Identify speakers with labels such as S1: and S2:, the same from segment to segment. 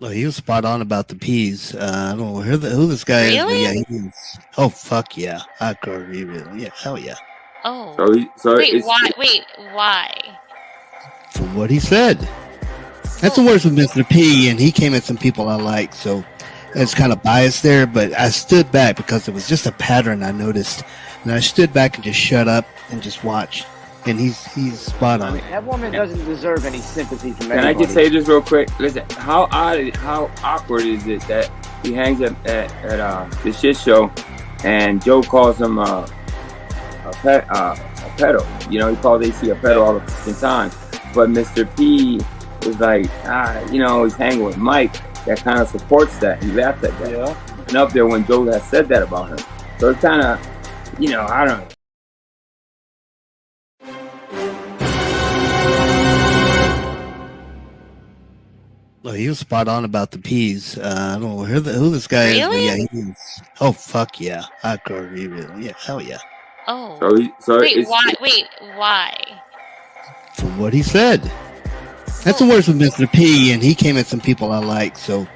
S1: Well, he was spot on about the peas. I don't know who this guy is, but yeah,
S2: Really?
S1: he is. Oh fuck yeah, I agree with him. Yeah, hell yeah.
S2: Oh.
S3: So
S2: Wait,
S3: it's
S2: why? Wait, why?
S1: For what he said. That's the
S2: Well,
S1: worst with Mr. P, and he came at some people I like, so it's kind of biased there. But I stood back because it was just a pattern I noticed, and I stood back and just shut up and just watched. And he's spot on.
S4: That woman doesn't deserve any sympathy from
S3: Can I
S4: anybody.
S3: just say this real quick? Listen, how awkward is it that he hangs up at the shit show, and Joe calls him a pedo. You know, he calls AC a pedo all the fucking time. But Mr. P is like, he's hanging with Mike. That kind of supports that. He laughed at that.
S4: Yeah.
S3: And up there when Joe has said that about him. So it's kind of, I don't know.
S1: Well, he was spot on about the peas. I don't know who this guy is, but
S2: Really?
S1: yeah, he is. Oh fuck yeah, I agree with him. Yeah, hell yeah.
S2: oh.
S3: So
S2: Wait,
S3: it's
S2: why? Wait, why?
S1: For what he said. That's the worst with Mr. P, and he came at some people I like, so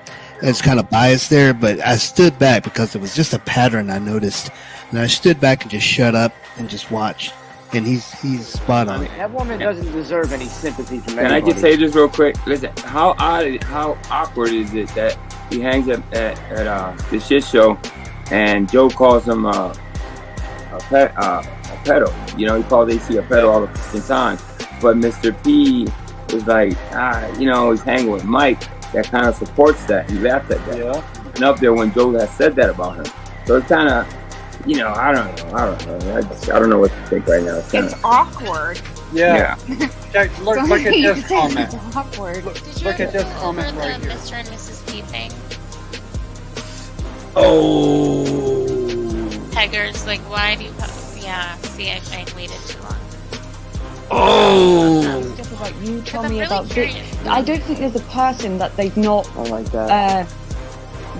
S1: it's kind of biased there. But I stood back because it was just a pattern I noticed, and I stood back and just shut up and just watched. And he's spot on.
S4: That woman doesn't deserve any sympathy from
S3: Can
S4: anybody.
S3: I just say this real quick? Listen, how awkward is it that he hangs up at the shit show, and Joe calls him a pedo. You know, he calls AC a pedo all the fucking time. But Mr. P is like, he's hanging with Mike. That kind of supports that. He laughed at that.
S4: Yeah.
S3: And up there when Joe has said that about him. So it's kind of, I don't know. I don't know what to think right now.
S5: It's awkward.
S4: Yeah. Check, look at this comment.
S5: It's awkward.
S2: Did you
S4: Look at
S2: ever
S4: this
S2: go
S4: comment
S2: over
S4: right
S2: the
S4: here.
S2: Mr. and Mrs. P thing?
S1: Oh.
S2: Peggers, like, why do you? Yeah. See, I waited too long.
S1: Oh.
S5: Stuff about you
S2: Because
S5: told
S2: I'm
S5: me
S2: really
S5: about
S2: curious.
S5: I don't think there's a person that they've not
S4: I like that.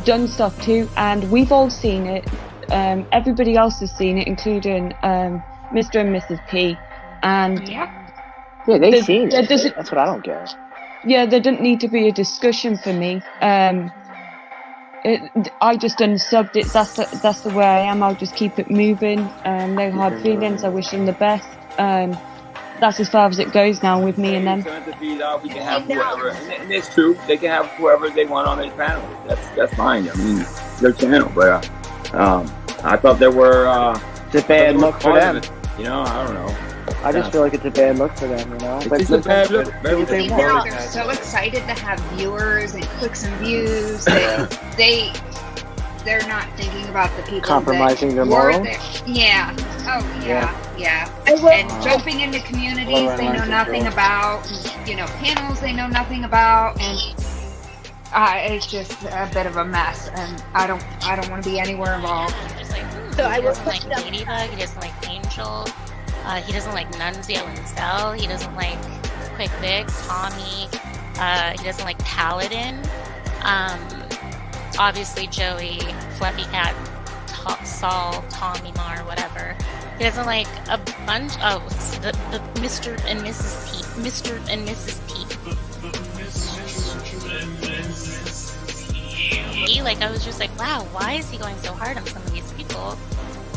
S5: done stuff to, and we've all seen it. Everybody else has seen it, including Mr. and Mrs. P. And
S4: Yeah, they've seen
S5: there
S4: it.
S5: doesn't-
S4: That's what I don't get.
S5: yeah, there didn't need to be a discussion for me. I just unsubbed it. That's the way I am. I'll just keep it moving. No hard feelings. I wish them the best. That's as far as it goes now with me and them.
S3: We can have whoever, and it's true. They can have whoever they want on their panel. That's fine. I mean, it's their channel. But I thought there were.
S4: It's a bad look for them.
S3: I don't know.
S4: I just feel like it's a bad look for them,
S3: It's a bad look.
S4: Do what they
S5: People
S4: want.
S5: are so excited to have viewers and clicks and views. They're not thinking about the people
S4: Compromising their
S5: that were
S4: morals?
S5: there. Yeah. Oh yeah. And jumping into communities they know nothing about. Panels they know nothing about, and it's just a bit of a mess. And I don't want to be anywhere involved.
S2: I'm just like,
S6: So I
S2: he
S6: will
S2: doesn't like
S6: put them-
S2: Ladybug. He doesn't like Angel. He doesn't like Nunzio and Cell. He doesn't like Quick Vic, Tommy. He doesn't like Paladin. Obviously Joey, Fluffy Cat, Saul, Tommy Mar, whatever. He doesn't like a bunch. Oh, the Mr. and Mrs. P. Mr. and Mrs. P. Like, I was just like, wow, why is he going so hard on some of these people?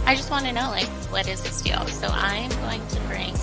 S2: I just want to know, like, what is this deal? So I'm going to bring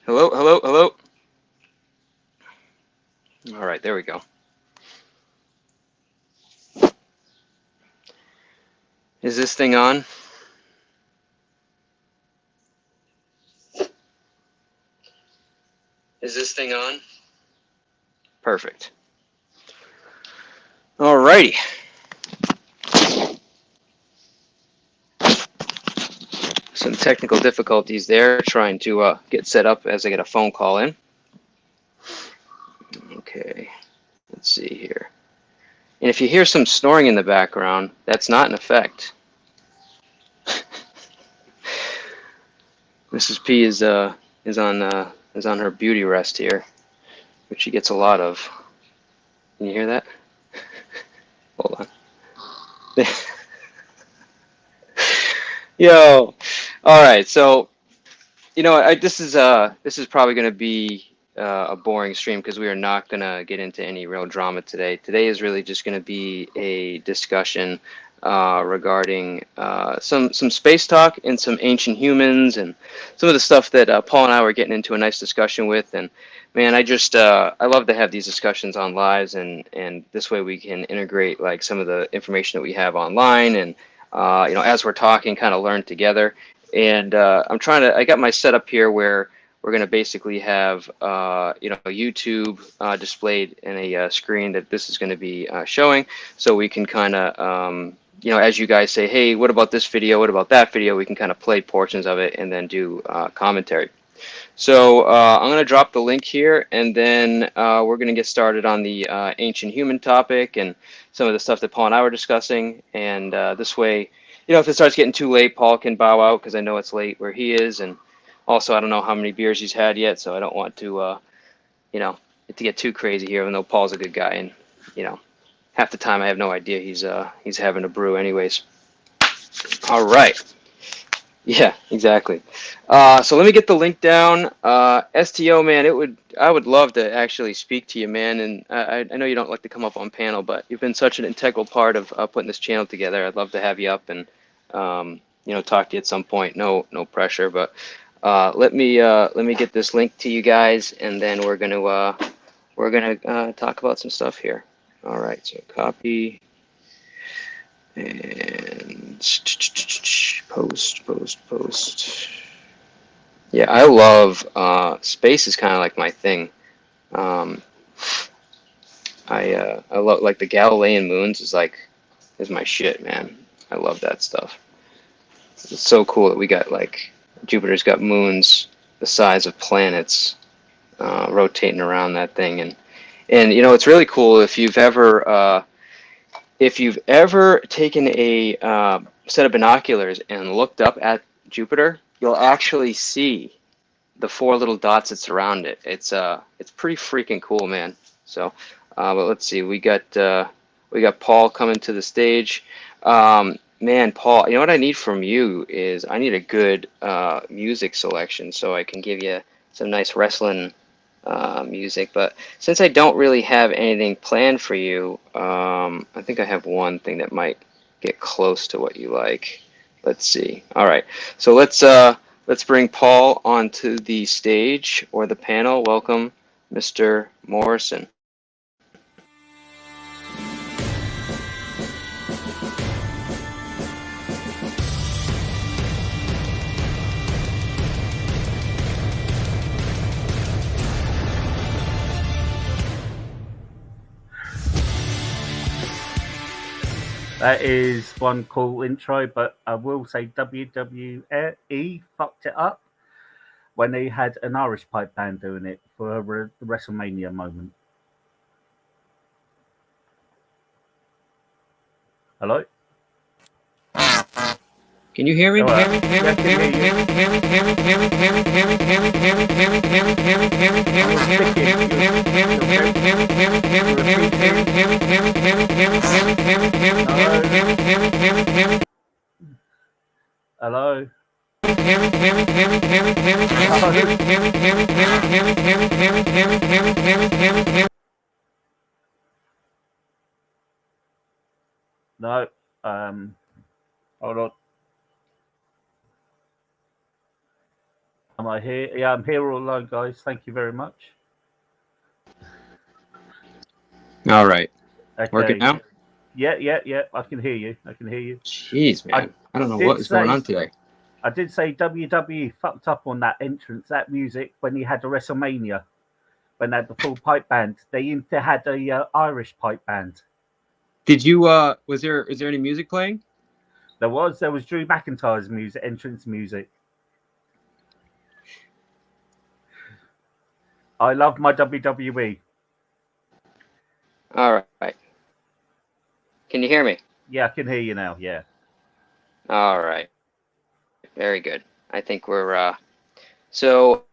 S6: Hello, hello, hello. All right, there we go. Is this thing on? Is this thing on? Perfect. All righty. Some technical difficulties there, trying to get set up as I get a phone call in. Okay, let's see here. And if you hear some snoring in the background, that's not an effect. Mrs. P is on her beauty rest here, which she gets a lot of. Can you hear that? Hold on. Yo. All right, so this is probably going to be a boring stream because we are not going to get into any real drama today. Today is really just going to be a discussion regarding some space talk and some ancient humans and some of the stuff that Paul and I were getting into a nice discussion with. And man, I love to have these discussions on lives, and this way we can integrate like some of the information that we have online, and as we're talking, kind of learn together. And I got my setup here where we're going to basically have, YouTube displayed in a screen that this is going to be showing. So we can kind of, as you guys say, hey, what about this video? What about that video? We can kind of play portions of it and then do commentary. So I'm going to drop the link here, and then we're going to get started on the ancient human topic and some of the stuff that Paul and I were discussing. And this way, if it starts getting too late, Paul can bow out because I know it's late where he is. And also, I don't know how many beers he's had yet, so I don't want to, to get too crazy here, even though Paul's a good guy. And, half the time I have no idea he's having a brew anyways. All right. Yeah, exactly. So let me get the link down. STO, man, I would love to actually speak to you, man. And I know you don't like to come up on panel, but you've been such an integral part of putting this channel together. I'd love to have you up and talk to you at some point. No pressure, but let me get this link to you guys, and then we're gonna talk about some stuff here. All right, so copy. And post. Yeah, I love space is kind of like my thing. I love like the Galilean moons is my shit, man. I love that stuff. It's so cool that we got Jupiter's got moons the size of planets rotating around that thing, and it's really cool if you've ever taken a set of binoculars and looked up at Jupiter, you'll actually see the four little dots that surround it. It's pretty freaking cool, man. So, but let's see, we got Paul coming to the stage. Man, Paul, you know what I need from you is I need a good music selection so I can give you some nice wrestling music, but since I don't really have anything planned for you, I think I have one thing that might get close to what you like. Let's see. All right, so let's bring Paul onto the stage or the panel. Welcome, Mr. Morrison.
S7: That is one cool intro, but I will say WWE fucked it up when they had an Irish pipe band doing it for the WrestleMania moment. Hello?
S6: Can you hear me?
S7: Hello? No. Hold on. Am I here? Yeah, I'm here all alone, guys. Thank you very much.
S6: All right.
S7: Okay.
S6: Working now?
S7: Yeah. I can hear you.
S6: Jeez, man. I don't know what is going on today.
S7: I did say WWE fucked up on that entrance, that music, when he had the WrestleMania, when they had the full pipe band. They had a Irish pipe band.
S6: Did you? Is there any music playing?
S7: There was Drew McIntyre's music, entrance music. I love my WWE.
S6: All right. Can you hear me?
S7: Yeah, I can hear you now. Yeah.
S6: All right. Very good. I think we're so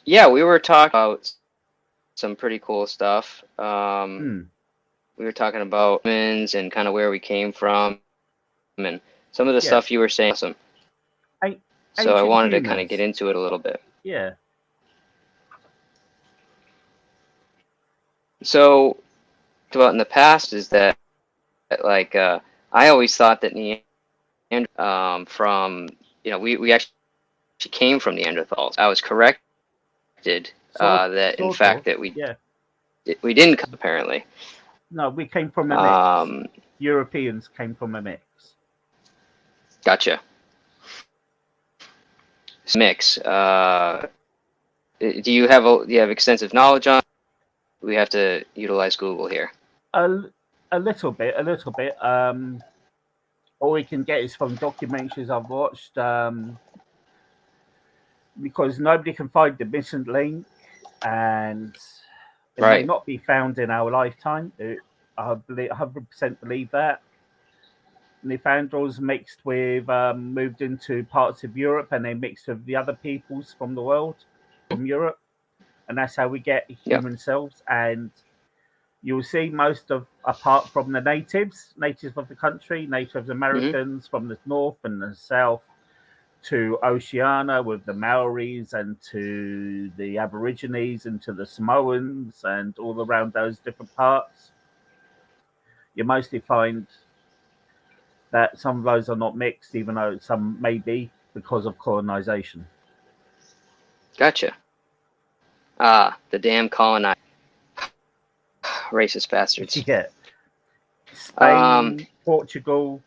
S6: yeah, we were talking about some pretty cool stuff. We were talking about humans and kind of where we came from and some of the stuff you were saying. Awesome. So I wanted to kind of get into it a little bit.
S7: Yeah.
S6: So about in the past is that like I always thought that from we actually came from Neanderthals. I was corrected that in fact that we didn't come, apparently.
S7: No, we came from a mix. Europeans came from a mix.
S6: Gotcha. Mix. Do you have extensive knowledge on? We have to utilize Google here.
S7: A little bit. All we can get is from documentaries I've watched, because nobody can find the missing link, and it may not be found in our lifetime. I believe 100% believe that. Neanderthals mixed with moved into parts of Europe, and they mixed with the other peoples from the world, from Europe, and that's how we get human cells. And you'll see apart from the natives of the country, Native Americans from the north and the south, to Oceania with the Maoris, and to the Aborigines, and to the Samoans, and all around those different parts, you mostly find that some of those are not mixed, even though some may be because of colonization.
S6: Gotcha. The damn colonized racist bastards.
S7: Yeah. Spain, Portugal,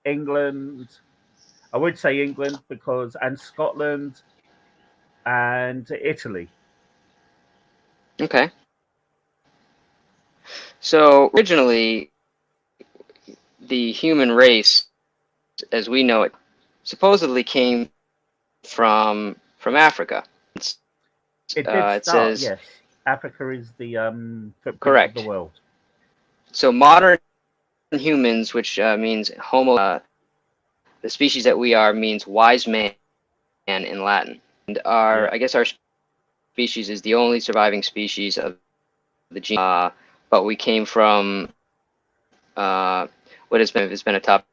S7: England. I would say England and Scotland and Italy.
S6: Okay. So originally, the human race, as we know it, supposedly came from Africa.
S7: It says yes. Africa is the
S6: correct
S7: of the world.
S6: So modern humans, which means Homo, the species that we are, means wise man in Latin. And I guess our species is the only surviving species of the genus, but we came from what has been a topic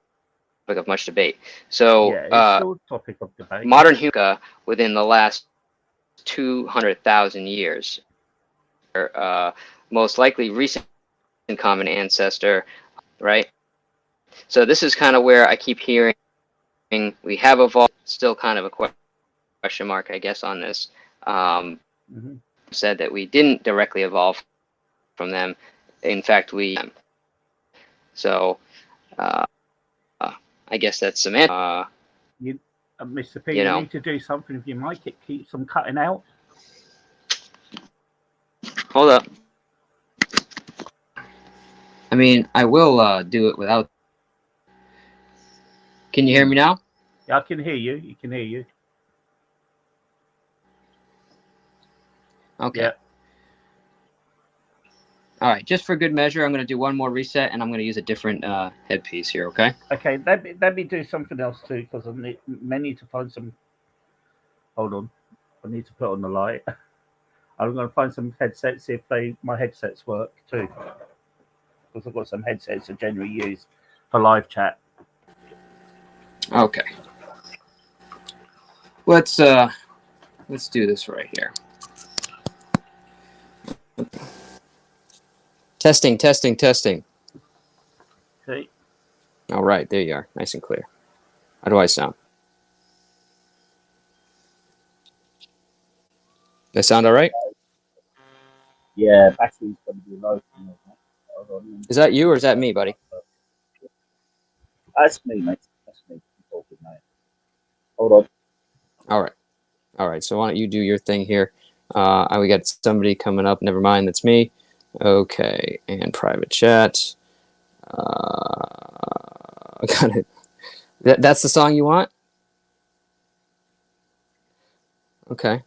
S6: of much debate. So
S7: it's still a topic of debate.
S6: Modern human within the last 200,000 years, most likely recent common ancestor, right? So this is kind of where I keep hearing we have evolved. Still kind of a question mark, I guess, on this. Said that we didn't directly evolve from them. In fact, so I guess that's semantic.
S7: Mr. P, you need to do something with your mic. It keeps them cutting out.
S6: Hold up. I mean, I will do it without. Can you hear me now?
S7: Yeah, I can hear you. You can hear you.
S6: Okay. Yeah. All right, just for good measure, I'm going to do one more reset, and I'm going to use a different headpiece here, okay?
S7: Okay, let me do something else too, because I may need to find some... Hold on. I need to put on the light. I'm going to find some headsets, see if my headsets work too. Because I've got some headsets I generally use for live chat.
S6: Okay. Let's do this right here. Testing.
S7: Okay.
S6: All right, there you are. Nice and clear. How do I sound? That sound all right?
S7: Yeah, battery's going to be low for me. Hold on.
S6: Is that you or is that me, buddy?
S7: That's me, mate. That's me. Talking, mate. Hold on.
S6: All right. So why don't you do your thing here? We got somebody coming up. Never mind. That's me. Okay. And private chat. Got it. That's the song you want? Okay.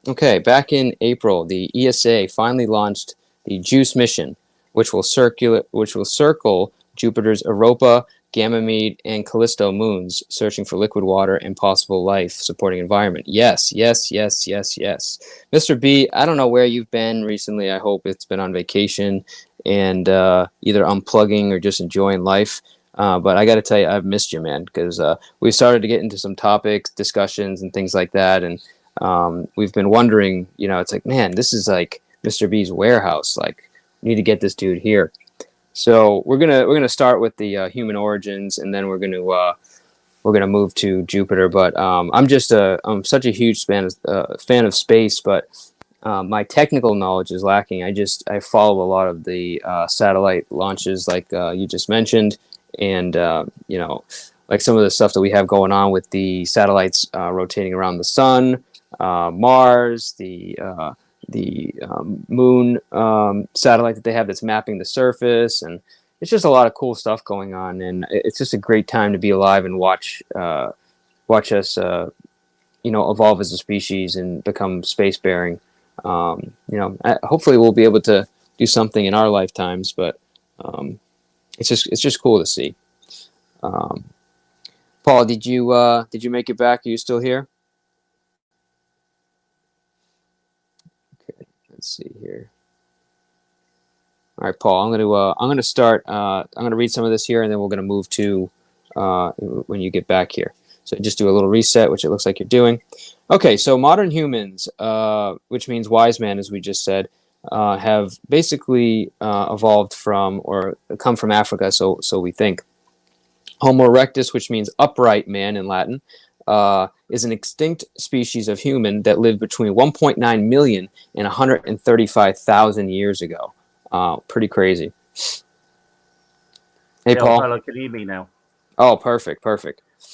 S6: Okay. Back in April, the ESA finally launched the JUICE mission, which will circle Jupiter's Europa, Ganymede, and Callisto moons, searching for liquid water and possible life-supporting environment. Yes, yes, yes, yes, yes. Mr. B, I don't know where you've been recently. I hope it's been on vacation and either unplugging or just enjoying life. But I got to tell you, I've missed you, man, because we started to get into some topics, discussions, and things like that, and we've been wondering. It's like, man, this is like Mr. B's warehouse. Like, we need to get this dude here. So we're gonna start with the human origins, and then we're gonna move to Jupiter. But I'm such a huge fan of space, but my technical knowledge is lacking. I follow a lot of the satellite launches, like you just mentioned, and like some of the stuff that we have going on with the satellites rotating around the sun, Mars, the moon satellite that they have that's mapping the surface, and it's just a lot of cool stuff going on, and it's just a great time to be alive and watch us evolve as a species and become spacefaring. Hopefully we'll be able to do something in our lifetimes, but it's just cool to see. Paul, did you make it back? Are you still here? Let's see here. All right, Paul. I'm gonna start. I'm gonna read some of this here, and then we're gonna move to when you get back here. So just do a little reset, which it looks like you're doing. Okay, so modern humans, which means wise man, as we just said, have basically evolved from or come from Africa. So we think. Homo erectus, which means upright man in Latin, is an extinct species of human that lived between 1.9 million and 135,000 years ago. Pretty crazy. Hey, Paul.
S7: Hello, can you hear me now?
S6: Oh, perfect.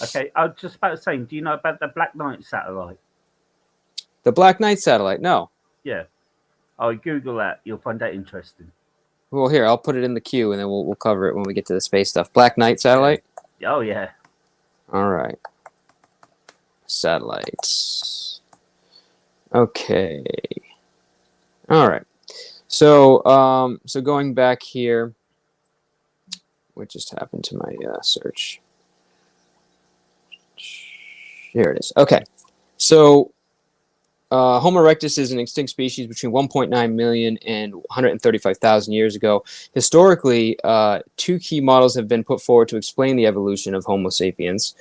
S7: Okay, I was just about to say, do you know about the Black Knight satellite?
S6: The Black Knight satellite? No.
S7: Yeah. I'll Google that. You'll find that interesting.
S6: Well, here, I'll put it in the queue, and then we'll cover it when we get to the space stuff. Black Knight satellite?
S7: Oh, yeah.
S6: All right. Satellites. Okay. All right. So going back here, what just happened to my search? Here it is. Okay. So Homo erectus is an extinct species between 1.9 million and 135,000 years ago. Historically, two key models have been put forward to explain the evolution of Homo sapiens.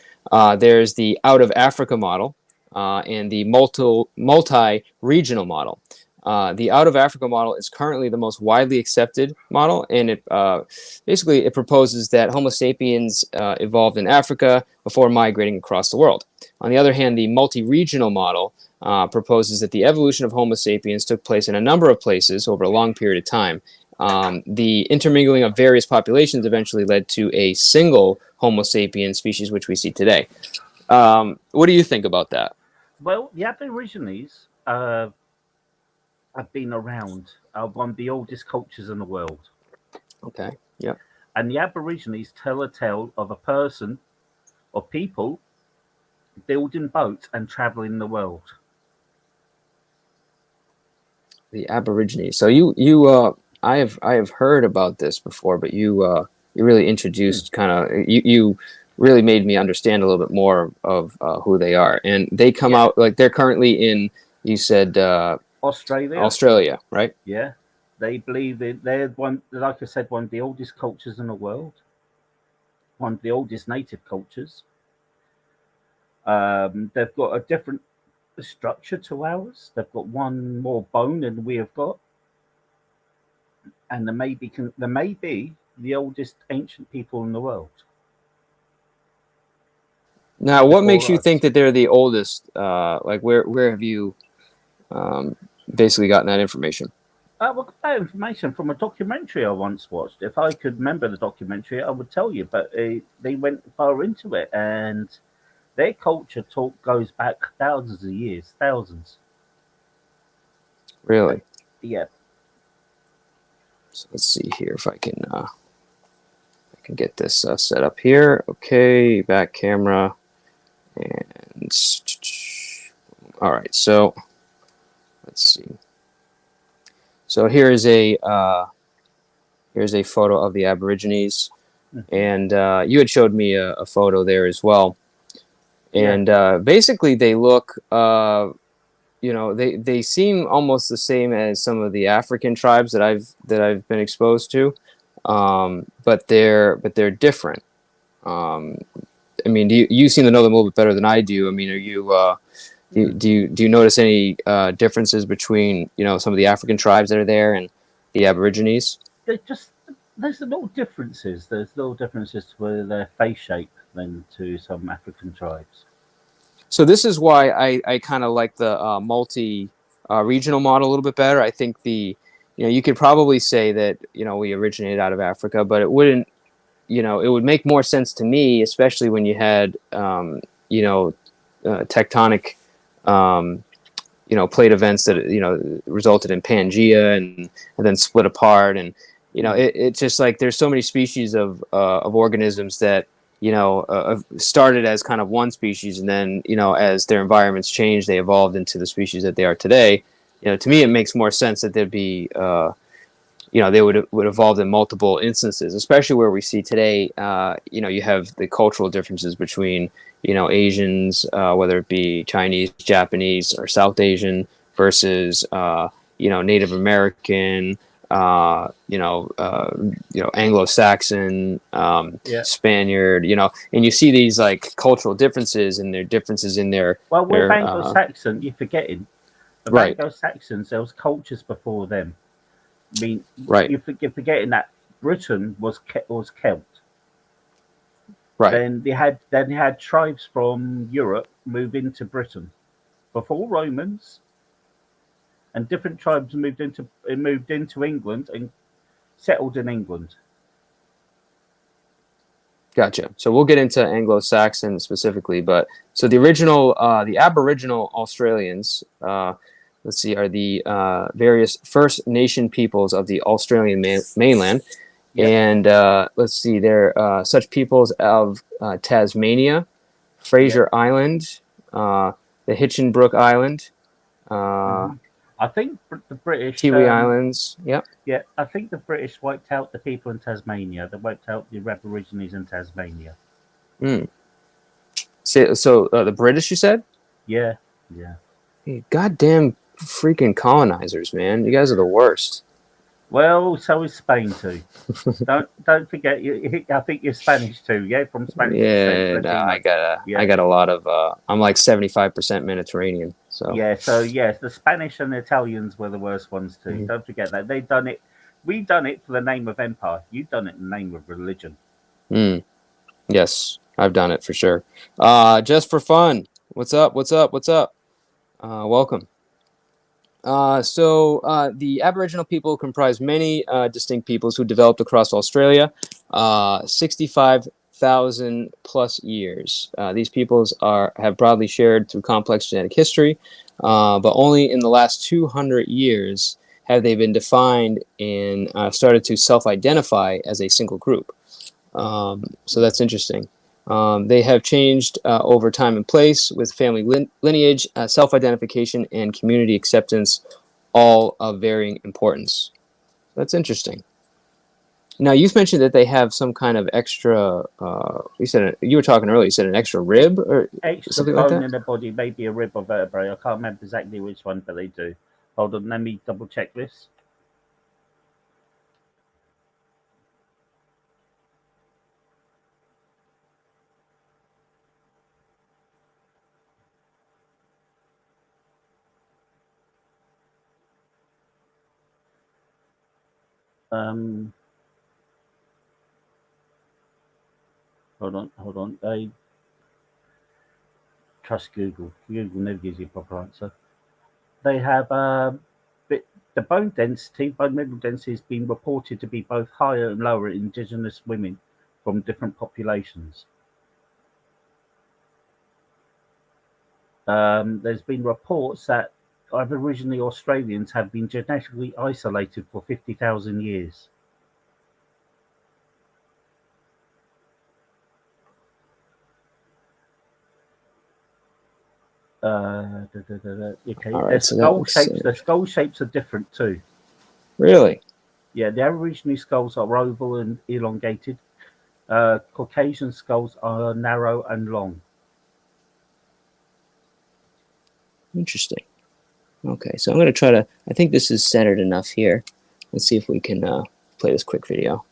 S6: There's the out of Africa model and the multi-regional model. The out of Africa model is currently the most widely accepted model, and it basically proposes that Homo sapiens evolved in Africa before migrating across the world. On the other hand, the multi-regional model proposes that the evolution of Homo sapiens took place in a number of places over a long period of time. The intermingling of various populations eventually led to a single Homo sapien species, which we see today. What do you think about that?
S7: Well, the Aborigines have been around, one of the oldest cultures in the world.
S6: Okay, yeah.
S7: And the Aborigines tell a tale of a person or people building boats and traveling the world.
S6: The Aborigines. So I have heard about this before, but you really introduced you really made me understand a little bit more of who they are, and they come out like they're currently in. You said Australia, right?
S7: Yeah, they believe they're one. Like I said, one of the oldest cultures in the world. One of the oldest native cultures. They've got a different structure to ours. They've got one more bone than we have got, and they may be the oldest ancient people in the world.
S6: Now, what makes you think that they're the oldest? Like, where have you basically gotten that information?
S7: Well, got that information from a documentary I once watched. If I could remember the documentary, I would tell you. But they went far into it, and their culture talk goes back thousands of years, thousands.
S6: Really?
S7: Yeah.
S6: So let's see here if I can get this set up here. Okay, back camera, and all right. So let's see. So here's a photo of the Aborigines, and you had showed me a photo there as well. And basically, they look, they seem almost the same as some of the African tribes that I've been exposed to, but they're different. I mean, you seem to know them a little bit better than I do. I mean, are you? Do you notice any differences between some of the African tribes that are there and the Aborigines?
S7: There's little differences. There's little differences to their face shape than to some African tribes.
S6: So this is why I kind of like the multi regional model a little bit better. I think you could probably say that we originated out of Africa, but it wouldn't. It would make more sense to me, especially when you had tectonic plate events that resulted in Pangea and then split apart, and it's just like there's so many species of organisms that started as kind of one species, and then as their environments changed, they evolved into the species that they are today. To me, it makes more sense that there'd be they would evolve in multiple instances, especially where we see today. You have the cultural differences between Asians, whether it be Chinese, Japanese, or South Asian, versus Native American, Anglo-Saxon, Spaniard, and you see these like cultural differences and their differences in their.
S7: Well, with Anglo-Saxon, you're forgetting. Of
S6: right.
S7: Anglo-Saxons, there was cultures before them. I mean,
S6: right.
S7: You're forgetting that Britain was Celt.
S6: Right.
S7: Then they had tribes from Europe move into Britain before Romans, and different tribes moved into England and settled in England.
S6: Gotcha. So we'll get into Anglo-Saxon specifically, but so the original, the Aboriginal Australians, let's see, are the various First Nation peoples of the Australian mainland. Yep. And let's see, they're such peoples of Tasmania, Fraser Island, the Hinchinbrook Island.
S7: I think the British...
S6: Tiwi Islands, yep.
S7: Yeah, I think the British wiped out the people in Tasmania. They wiped out the Aborigines in Tasmania.
S6: So the British, you said?
S7: Yeah.
S6: Hey, goddamn freaking colonizers, man. You guys are the worst.
S7: Well, so is Spain too. don't forget. I think you're Spanish too. Yeah, from Spanish.
S6: Yeah, no, I got a lot of. I'm like 75% Mediterranean. So
S7: yes, the Spanish and the Italians were the worst ones too. Don't forget that they done it. We done it for the name of empire. You've done it in the name of religion.
S6: Yes, I've done it for sure. Just for fun. What's up? Welcome. So the Aboriginal people comprise many distinct peoples who developed across Australia, 65,000 plus years. These peoples have broadly shared through complex genetic history, but only in the last 200 years have they been defined and started to self-identify as a single group. So that's interesting. They have changed over time and place with family lineage, self-identification, and community acceptance, all of varying importance. That's interesting. Now, you've mentioned that they have some kind of extra. You were talking earlier. You said an extra rib or
S7: extra
S6: something
S7: bone
S6: like that?
S7: in the body, maybe a rib or vertebrae. I can't remember exactly which one, but they do. Hold on, let me double check this. Hold on. I trust Google. Google never gives you a proper answer. They have the bone mineral density has been reported to be both higher and lower in indigenous women from different populations. There's been reports that Aboriginal Australians have been genetically isolated for 50,000 years. Okay.
S6: Right,
S7: The skull shapes are different too.
S6: Really?
S7: Yeah, the Aborigine skulls are oval and elongated. Caucasian skulls are narrow and long.
S6: Interesting. Okay, so I'm going to try to, I think this is centered enough here. Let's see if we can play this quick video.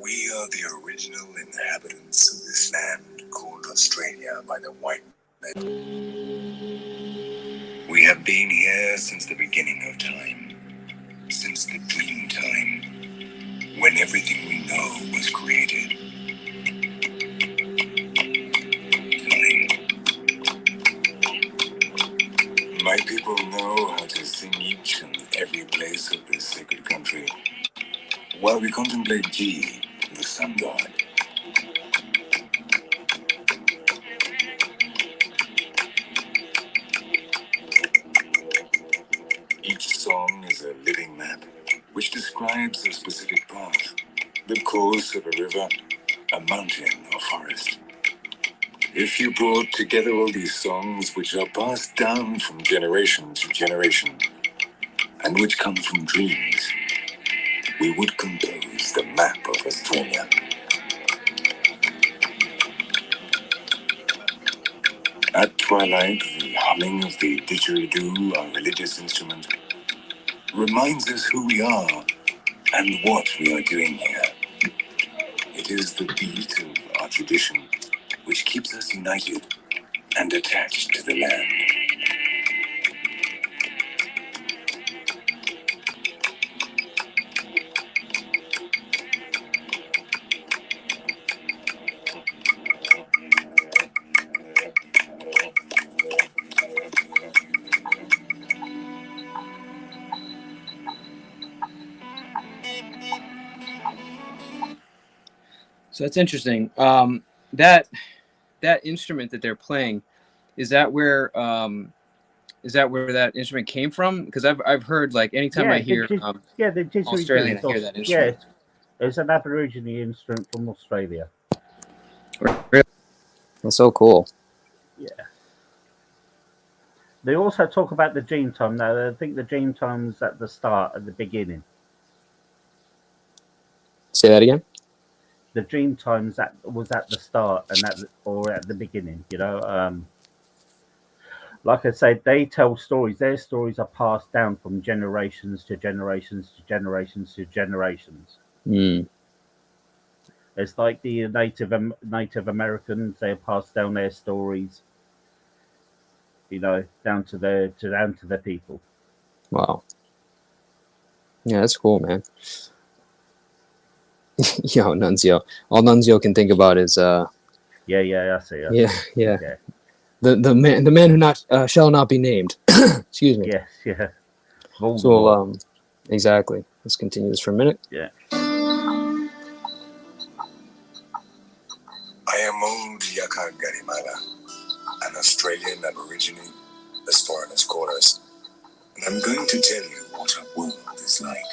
S8: We are the original inhabitants of this land called Australia by the white men. We have been here since the beginning of time, since the dream time, when everything we know was created. My people know how to sing each and every place of this sacred country, while we contemplate G, the sun god. Each song is a living map, which describes a specific path, the course of a river, a mountain or forest. If you brought together all these songs which are passed down from generation to generation, and which come from dreams, we would compose the map of Australia. At twilight, the humming of the didgeridoo, our religious instrument, reminds us who we are and what we are doing here. It is the beat of our tradition which keeps us united and attached to the land.
S6: So it's interesting. That instrument that they're playing, is that where that instrument came from? Because I've heard, like, anytime I hear
S7: the didgeridoo.
S6: Australian, I hear that instrument.
S7: Yeah, it's an Aboriginal instrument from Australia.
S6: Really? That's so cool.
S7: Yeah. They also talk about the dream time. Now, I think the dream time's at the beginning.
S6: Say that again.
S7: The dream times was at the start or at the beginning. You know, like I said, they tell stories. Their stories are passed down from generations to generations to generations to generations.
S6: Mm.
S7: It's like the Native Americans. They pass down their stories, you know, down to the people.
S6: Wow. Yeah, that's cool, man. Yo, Nunzio. All Nunzio can think about is
S7: I see.
S6: Yeah. The man who shall not be named. Excuse me.
S7: Yes, yeah.
S6: So exactly. Let's continue this for a minute.
S7: Yeah.
S8: I am old Yaka Garimala, an Australian Aborigine, as foreigners call us, and I'm going to tell you what our world is like.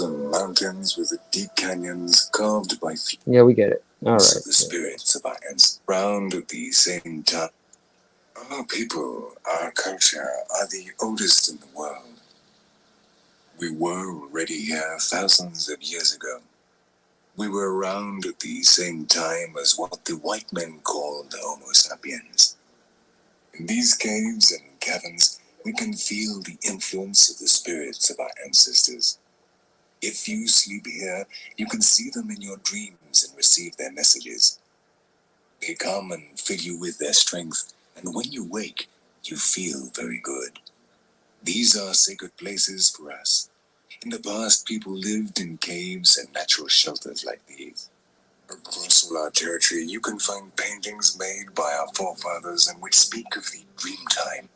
S8: And mountains with the deep canyons carved by feet.
S6: Yeah, we get it. All right.
S8: The spirits of our ancestors round at the same time. Our people, our culture, are the oldest in the world. We were already here thousands of years ago. We were around at the same time as what the white men called Homo sapiens. In these caves and caverns, We can feel the influence of the spirits of our ancestors. If you sleep here, you can see them in your dreams and receive their messages. They come and fill you with their strength, and when you wake, you feel very good. These are sacred places for us. In the past, people lived in caves and natural shelters like these. Across all our territory, you can find paintings made by our forefathers and which speak of the dream time.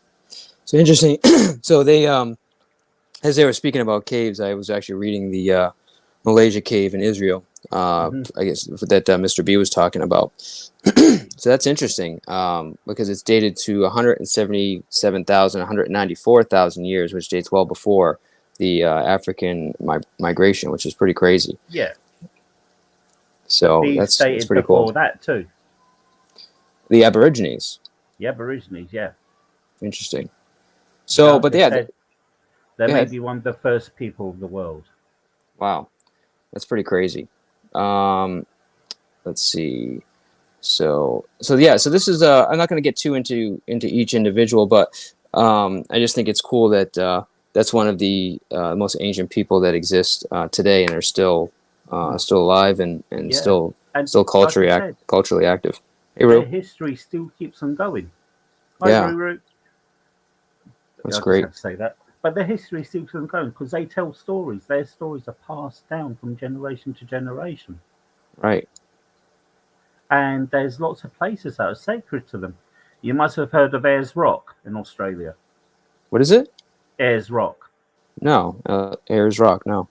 S6: So interesting. So they, as they were speaking about caves, I was actually reading the Malaysia cave in Israel. I guess that Mr. B was talking about. So that's interesting because it's dated to 177,000, 194,000 years, which dates well before the African migration, which is pretty crazy.
S7: Yeah.
S6: So that's pretty cool.
S7: That too.
S6: The Aborigines.
S7: The Aborigines, yeah.
S6: Interesting. So, but yeah,
S7: they may be one of the first people of the world.
S6: Wow, that's pretty crazy. Let's see. So yeah. So this is. I'm not going to get too into each individual, but I just think it's cool that that's one of the most ancient people that exist today, and are still alive and still culturally active. Hey,
S7: Their history still keeps them going.
S6: Yeah.
S7: Ru.
S6: That's great.
S7: Have to say that, but their history still keeps them going because they tell stories. Their stories are passed down from generation to generation.
S6: Right.
S7: And there's lots of places that are sacred to them. You must have heard of Ayers Rock in Australia.
S6: What is it?
S7: Ayers Rock.
S6: No, Ayers Rock. No.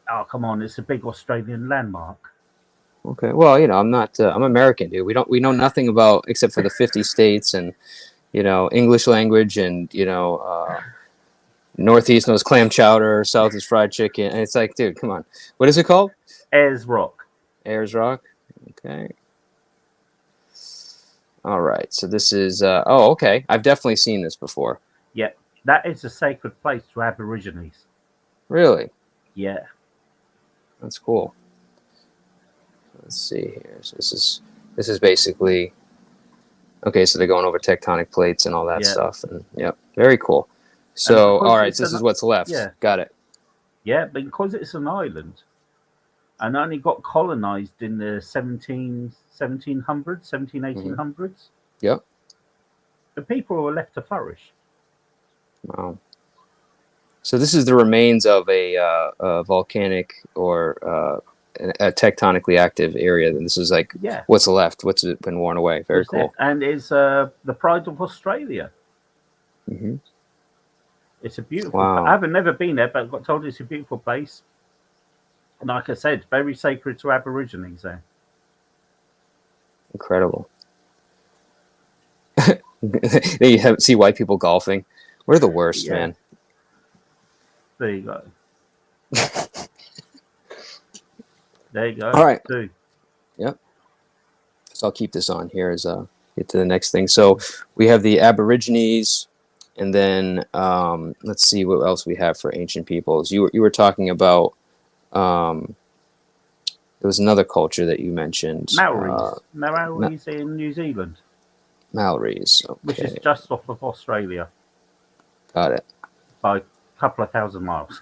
S7: Oh, come on! It's a big Australian landmark.
S6: Okay. Well, I'm not. I'm American, dude. We know nothing about except for the 50 states and English language and Northeast knows clam chowder, South is fried chicken, and it's like, dude, come on. What is it called?
S7: Ayers Rock.
S6: Ayers Rock. Okay. All right. So this is. Okay. I've definitely seen this before.
S7: Yeah, that is a sacred place to Aborigines.
S6: Really?
S7: Yeah.
S6: That's cool. Let's see here. So this is basically. Okay, so they're going over tectonic plates and all that stuff, and very cool. So, all right, so this is what's left.
S7: Yeah.
S6: Got it.
S7: Yeah, because it's an island, and only got colonized in the 1700s, 1800s.
S6: Yep.
S7: The people were left to flourish.
S6: Wow. So this is the remains of a volcanic or a tectonically active area. And this is like what's left, what's been worn away. Very cool.
S7: And it's the pride of Australia.
S6: Mm-hmm.
S7: It's a beautiful.
S6: Wow.
S7: I haven't never been there, but I got told it's a beautiful place. And like I said, very sacred to Aborigines there.
S6: Incredible. You see white people golfing. We're the worst, man.
S7: There you go. There you go.
S6: All right.
S7: Too.
S6: Yep. So I'll keep this on here as get to the next thing. So we have the Aborigines, and then let's see what else we have for ancient peoples. You were talking about there was another culture that you mentioned.
S7: Maoris. Maoris in New Zealand.
S6: Maoris, okay.
S7: Which is just off of Australia.
S6: Got it.
S7: By a couple of thousand miles.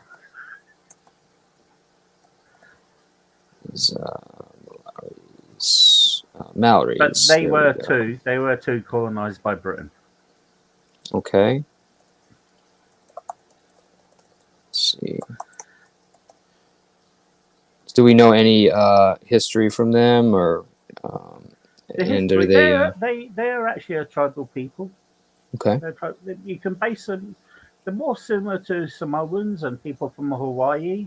S6: Maoris.
S7: But they were too colonized by Britain.
S6: Okay. Let's see. Do we know any history from them, or and are
S7: they are actually a tribal people.
S6: Okay.
S7: You can base them. They're more similar to Samoans and people from Hawaii.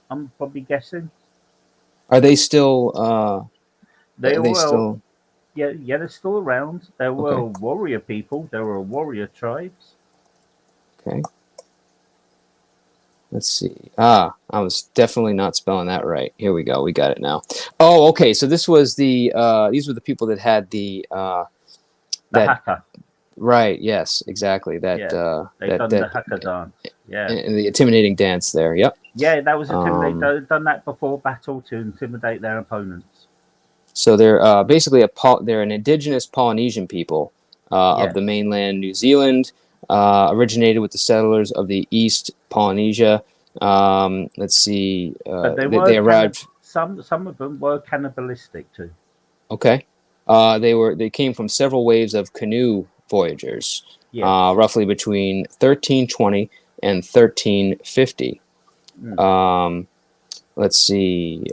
S7: I'm probably guessing.
S6: Are they still?
S7: They're still around. They were warrior people. They were warrior tribes.
S6: Okay. Let's see. I was definitely not spelling that right. Here we go. We got it now. Oh, okay. So this was these were the people that had the
S7: haka.
S6: Right. Yes. Exactly. That.
S7: They done the haka dance. Yeah.
S6: And the intimidating dance there. Yep.
S7: Yeah, that was intimidating. They've done that before battle to intimidate their opponents.
S6: So they're basically they're an indigenous Polynesian people of the mainland New Zealand, originated with the settlers of the East Polynesia. Let's see.
S7: But
S6: They arrived.
S7: Some of them were cannibalistic too.
S6: Okay. They came from several waves of canoe voyagers,
S7: Yes.
S6: roughly between 1320 and 1350. Let's see.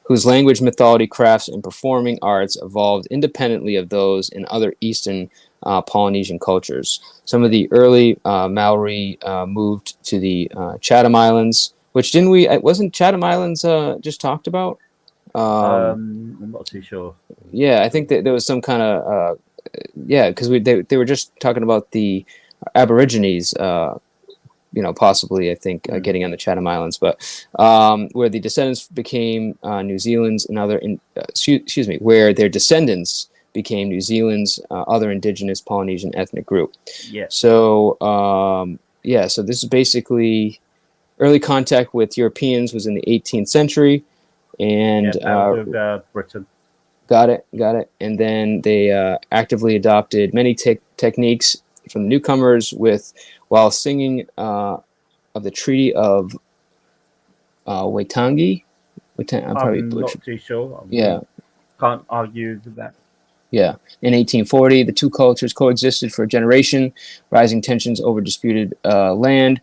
S6: Whose language, mythology, crafts, and performing arts evolved independently of those in other Eastern Polynesian cultures. Some of the early Maori moved to the Chatham Islands, which wasn't Chatham Islands just talked about?
S7: I'm not too sure.
S6: Yeah, I think that there was some kind of because they were just talking about the Aborigines, possibly I think getting on the Chatham Islands, but where the descendants became New Zealand's and other where their descendants became New Zealand's other indigenous Polynesian ethnic group.
S7: Yeah.
S6: So so this is basically early contact with Europeans was in the 18th century. And
S7: Britain.
S6: Got it. And then they actively adopted many techniques from the newcomers while singing of the Treaty of Waitangi.
S7: I'm not too sure. Can't argue with that.
S6: Yeah. In 1840, the two cultures coexisted for a generation, rising tensions over disputed land.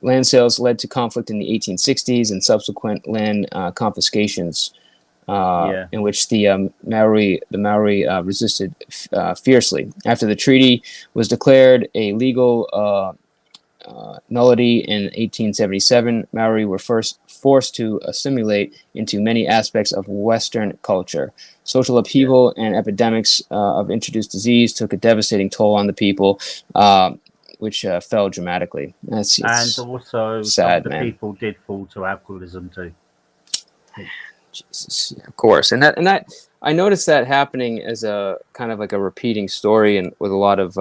S6: Land sales led to conflict in the 1860s and subsequent land confiscations, in which the Maori resisted fiercely. After the treaty was declared a legal nullity in 1877, Maori were first forced to assimilate into many aspects of Western culture. Social upheaval and epidemics of introduced disease took a devastating toll on the people. Which fell dramatically.
S7: And also,
S6: sad,
S7: some of the people did fall to alcoholism too.
S6: Jesus, yeah, of course, and that I noticed that happening as a kind of like a repeating story, and with a lot of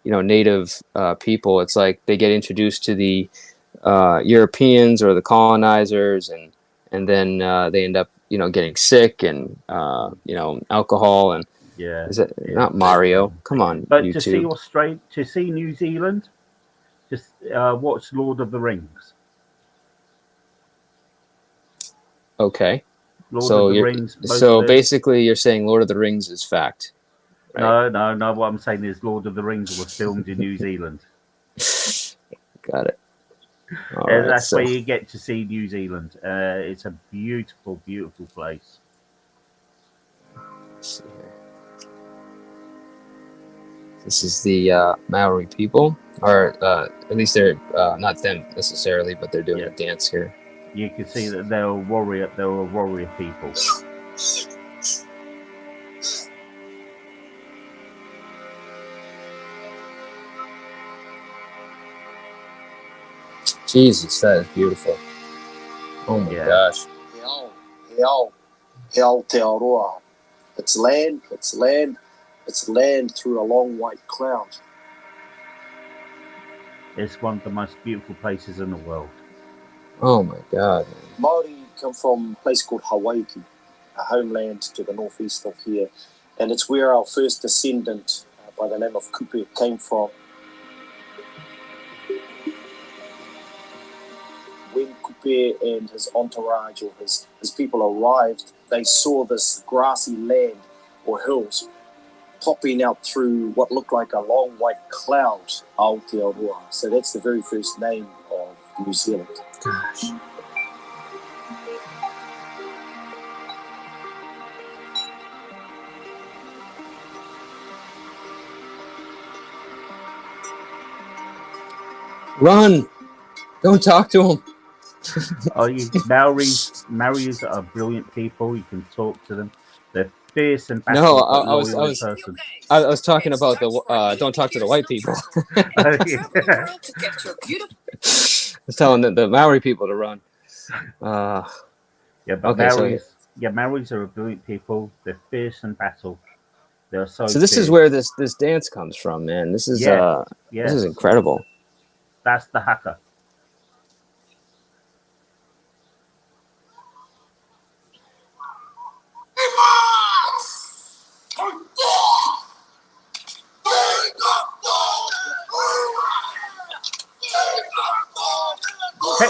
S6: native people. It's like they get introduced to the Europeans or the colonizers, and then they end up getting sick and alcohol and.
S7: Yeah.
S6: Is it not Mario? Come on,
S7: but
S6: YouTube.
S7: to see New Zealand, just watch Lord of the Rings.
S6: Okay.
S7: Lord of the Rings.
S6: So basically, you're saying Lord of the Rings is fact.
S7: Right? No. What I'm saying is Lord of the Rings was filmed in New Zealand.
S6: Got it.
S7: That's where you get to see New Zealand. It's a beautiful, beautiful place.
S6: Let's see here. This is the Maori people, or at least they're not them necessarily, but they're doing a dance here.
S7: You can see that they're a warrior people.
S6: Jesus, that is beautiful. Oh my gosh.
S9: Heo te aroa. It's land through a long white cloud.
S7: It's one of the most beautiful places in the world.
S6: Oh my God.
S9: Māori come from a place called Hawaii, a homeland to the northeast of here. And it's where our first descendant by the name of Kupe came from. When Kupe and his entourage or his people arrived, they saw this grassy land or hills popping out through what looked like a long white cloud, Aotearoa. So that's the very first name of New Zealand.
S6: Gosh. Run! Don't talk to him.
S7: Maoris are brilliant people. You can talk to them. They're fierce and passionate.
S6: No, I was talking about the don't talk to the white people. I was telling the Maori people to run.
S7: Maoris are brilliant people. They're fierce in battle. They're so
S6: this is where this dance comes from, man. This is this is incredible.
S7: That's the haka.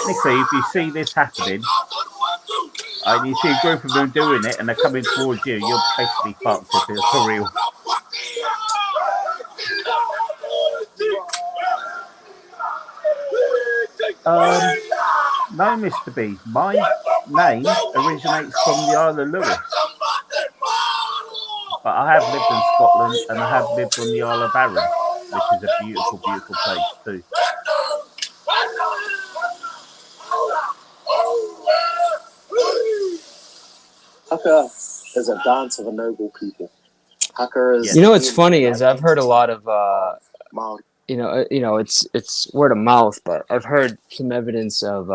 S7: technically, if you see this happening, and you see a group of them doing it, and they're coming towards you, you're basically fucked if it's for real. No, Mr. B. My name originates from the Isle of Lewis. But I have lived in Scotland and I have lived on the Isle of Arran, which is a beautiful, beautiful place too.
S9: Haka is a dance of a noble people. Haka is.
S6: You know what's funny is I've heard a lot of it's word of mouth, but I've heard some evidence of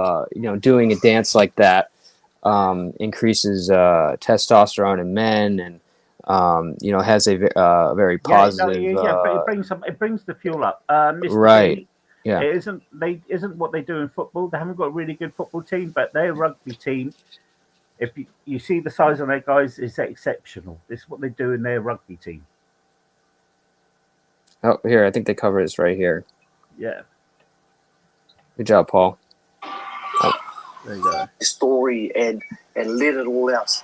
S6: doing a dance like that increases testosterone in men, and has a very positive.
S7: It brings the fuel up. Mr.
S6: Right.
S7: B,
S6: yeah.
S7: It isn't what they do in football. They haven't got a really good football team, but their rugby team, if you see the size of their guys, is exceptional. This is what they do in their rugby team.
S6: Oh, here, I think they cover this right here.
S7: Yeah.
S6: Good job, Paul.
S7: Oh, there you go.
S9: Story and let it all out.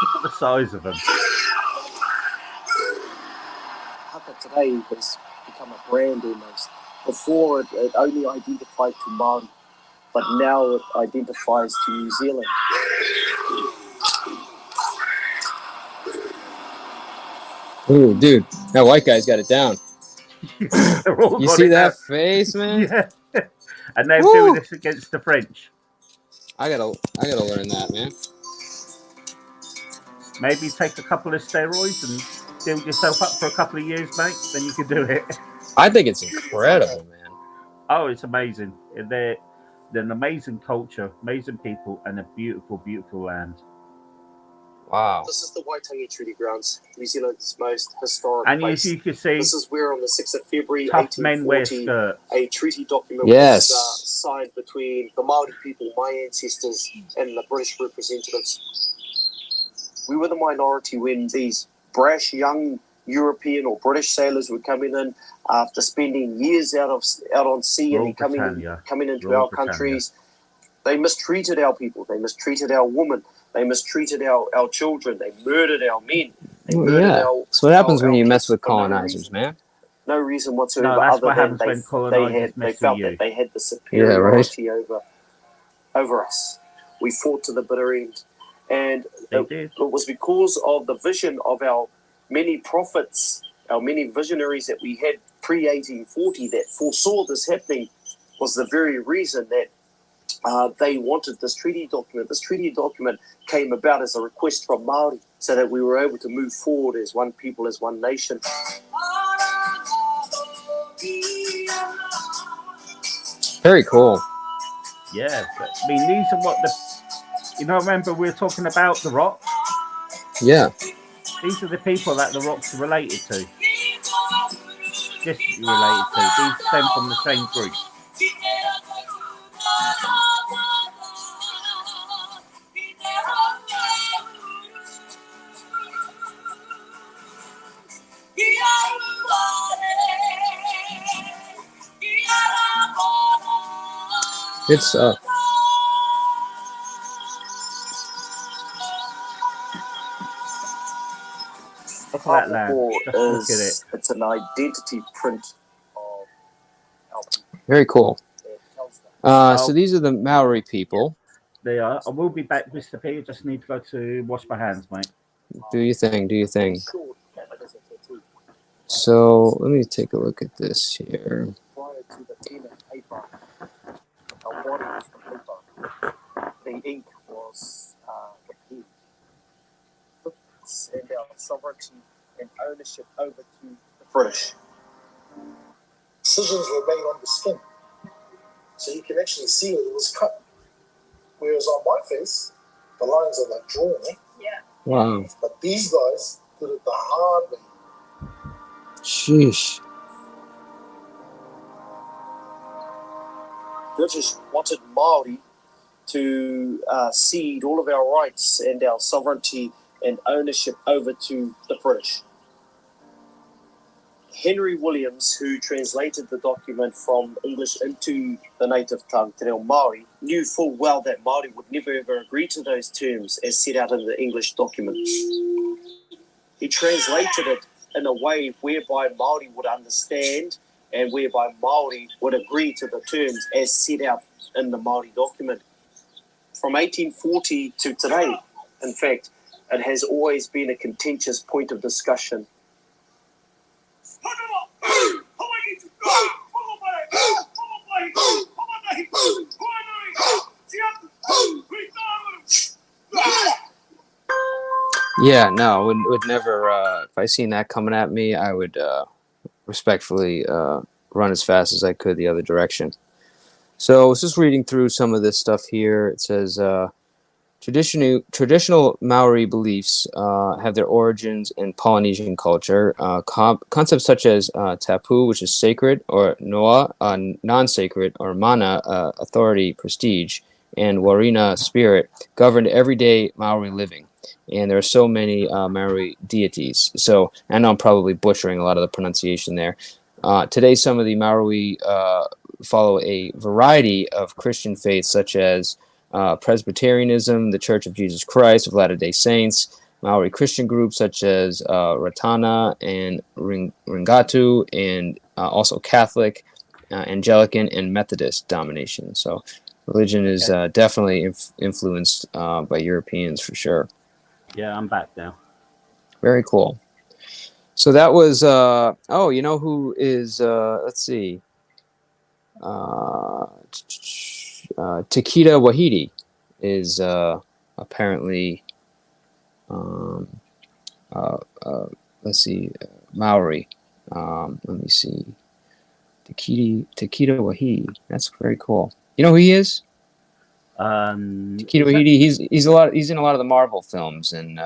S7: Look at the size of them.
S9: Haka today has become a brand almost. Before it only identified to Māori, but now it identifies to New Zealand.
S6: Ooh, dude, that white guy's got it down. You see that face, man?
S7: Yeah. And they're doing this against the French.
S6: I gotta learn that, man.
S7: Maybe take a couple of steroids and build yourself up for a couple of years, mate. Then you can do it.
S6: I think it's incredible, man.
S7: Oh, it's amazing. They're an amazing culture, amazing people, and a beautiful, beautiful land.
S6: Wow.
S9: This is the Waitangi Treaty Grounds, New Zealand's most historic
S7: and
S9: place.
S7: And you can see,
S9: this is where on the 6th of February,
S7: tough men wear
S9: 1840,
S7: skirts.
S9: A treaty document was signed between the Māori people, my ancestors, and the British representatives. We were the minority when these brash young European or British sailors were coming in after spending years out on sea and coming into our countries. They mistreated our people. They mistreated our women. They mistreated our children. They murdered our men.
S6: That's what happens when you mess with colonizers, man.
S9: No reason whatsoever.
S7: No, that's
S9: other
S7: what
S9: than
S7: happens when colonizers
S9: they felt that they had the superiority over us. We fought to the bitter end. And it was because of the vision of our many prophets, our many visionaries that we had pre-1840 that foresaw this happening, was the very reason that they wanted this treaty document. This treaty document came about as a request from Māori so that we were able to move forward as one people, as one nation.
S6: Very cool.
S7: Yeah, but, I mean, these are what remember we were talking about the Rock?
S6: Yeah.
S7: These are the people that the Rock's related to. Distantly related to. These stem from the same group.
S6: It's
S7: Look at that land. Just look at it.
S9: It's an identity print of our people.
S6: Very cool. So these are the Maori people.
S7: They are. I will be back, Mr. P. I just need to go to wash my hands, mate.
S6: Do your thing. Do your thing. So let me take a look at this here.
S9: Prior to the pen and paper, our body was the paper. The ink was the pen. And our sovereignty and ownership over to the British.
S10: Decisions were made on the skin, so you can actually see it was cut. Whereas on my face, the lines are like drawn.
S5: Yeah.
S6: Wow.
S10: But these guys did it the hard way.
S6: Sheesh.
S9: British wanted Māori to cede all of our rights and our sovereignty and ownership over to the British. Henry Williams, who translated the document from English into the native tongue, Te Reo Māori, knew full well that Māori would never ever agree to those terms as set out in the English document. He translated it in a way whereby Māori would understand and whereby Māori would agree to the terms as set out in the Māori document. From 1840 to today, in fact, it has always been a contentious point of discussion.
S6: Yeah, no, would never. If I seen that coming at me, I would respectfully run as fast as I could the other direction. So I was just reading through some of this stuff here. It says traditional Maori beliefs have their origins in Polynesian culture. Concepts such as tapu, which is sacred, or noa, non-sacred, or mana, authority, prestige, and warina, spirit, governed everyday Maori living. And there are so many Maori deities. So I know I'm probably butchering a lot of the pronunciation there. Today, some of the Maori follow a variety of Christian faiths, such as Presbyterianism, the Church of Jesus Christ of Latter-day Saints, Maori Christian groups such as Ratana and Ringatu, and also Catholic, Anglican, and Methodist domination. So religion is definitely influenced by Europeans for sure.
S7: Yeah, I'm back now.
S6: Very cool. So that was, oh, you know who is, let's see, Takeda Wahidi is apparently, let's see, Maori. Let me see. Takeda Wahidi. That's very cool. You know who he is? Takeda Wahidi. He's in a lot of the Marvel films, and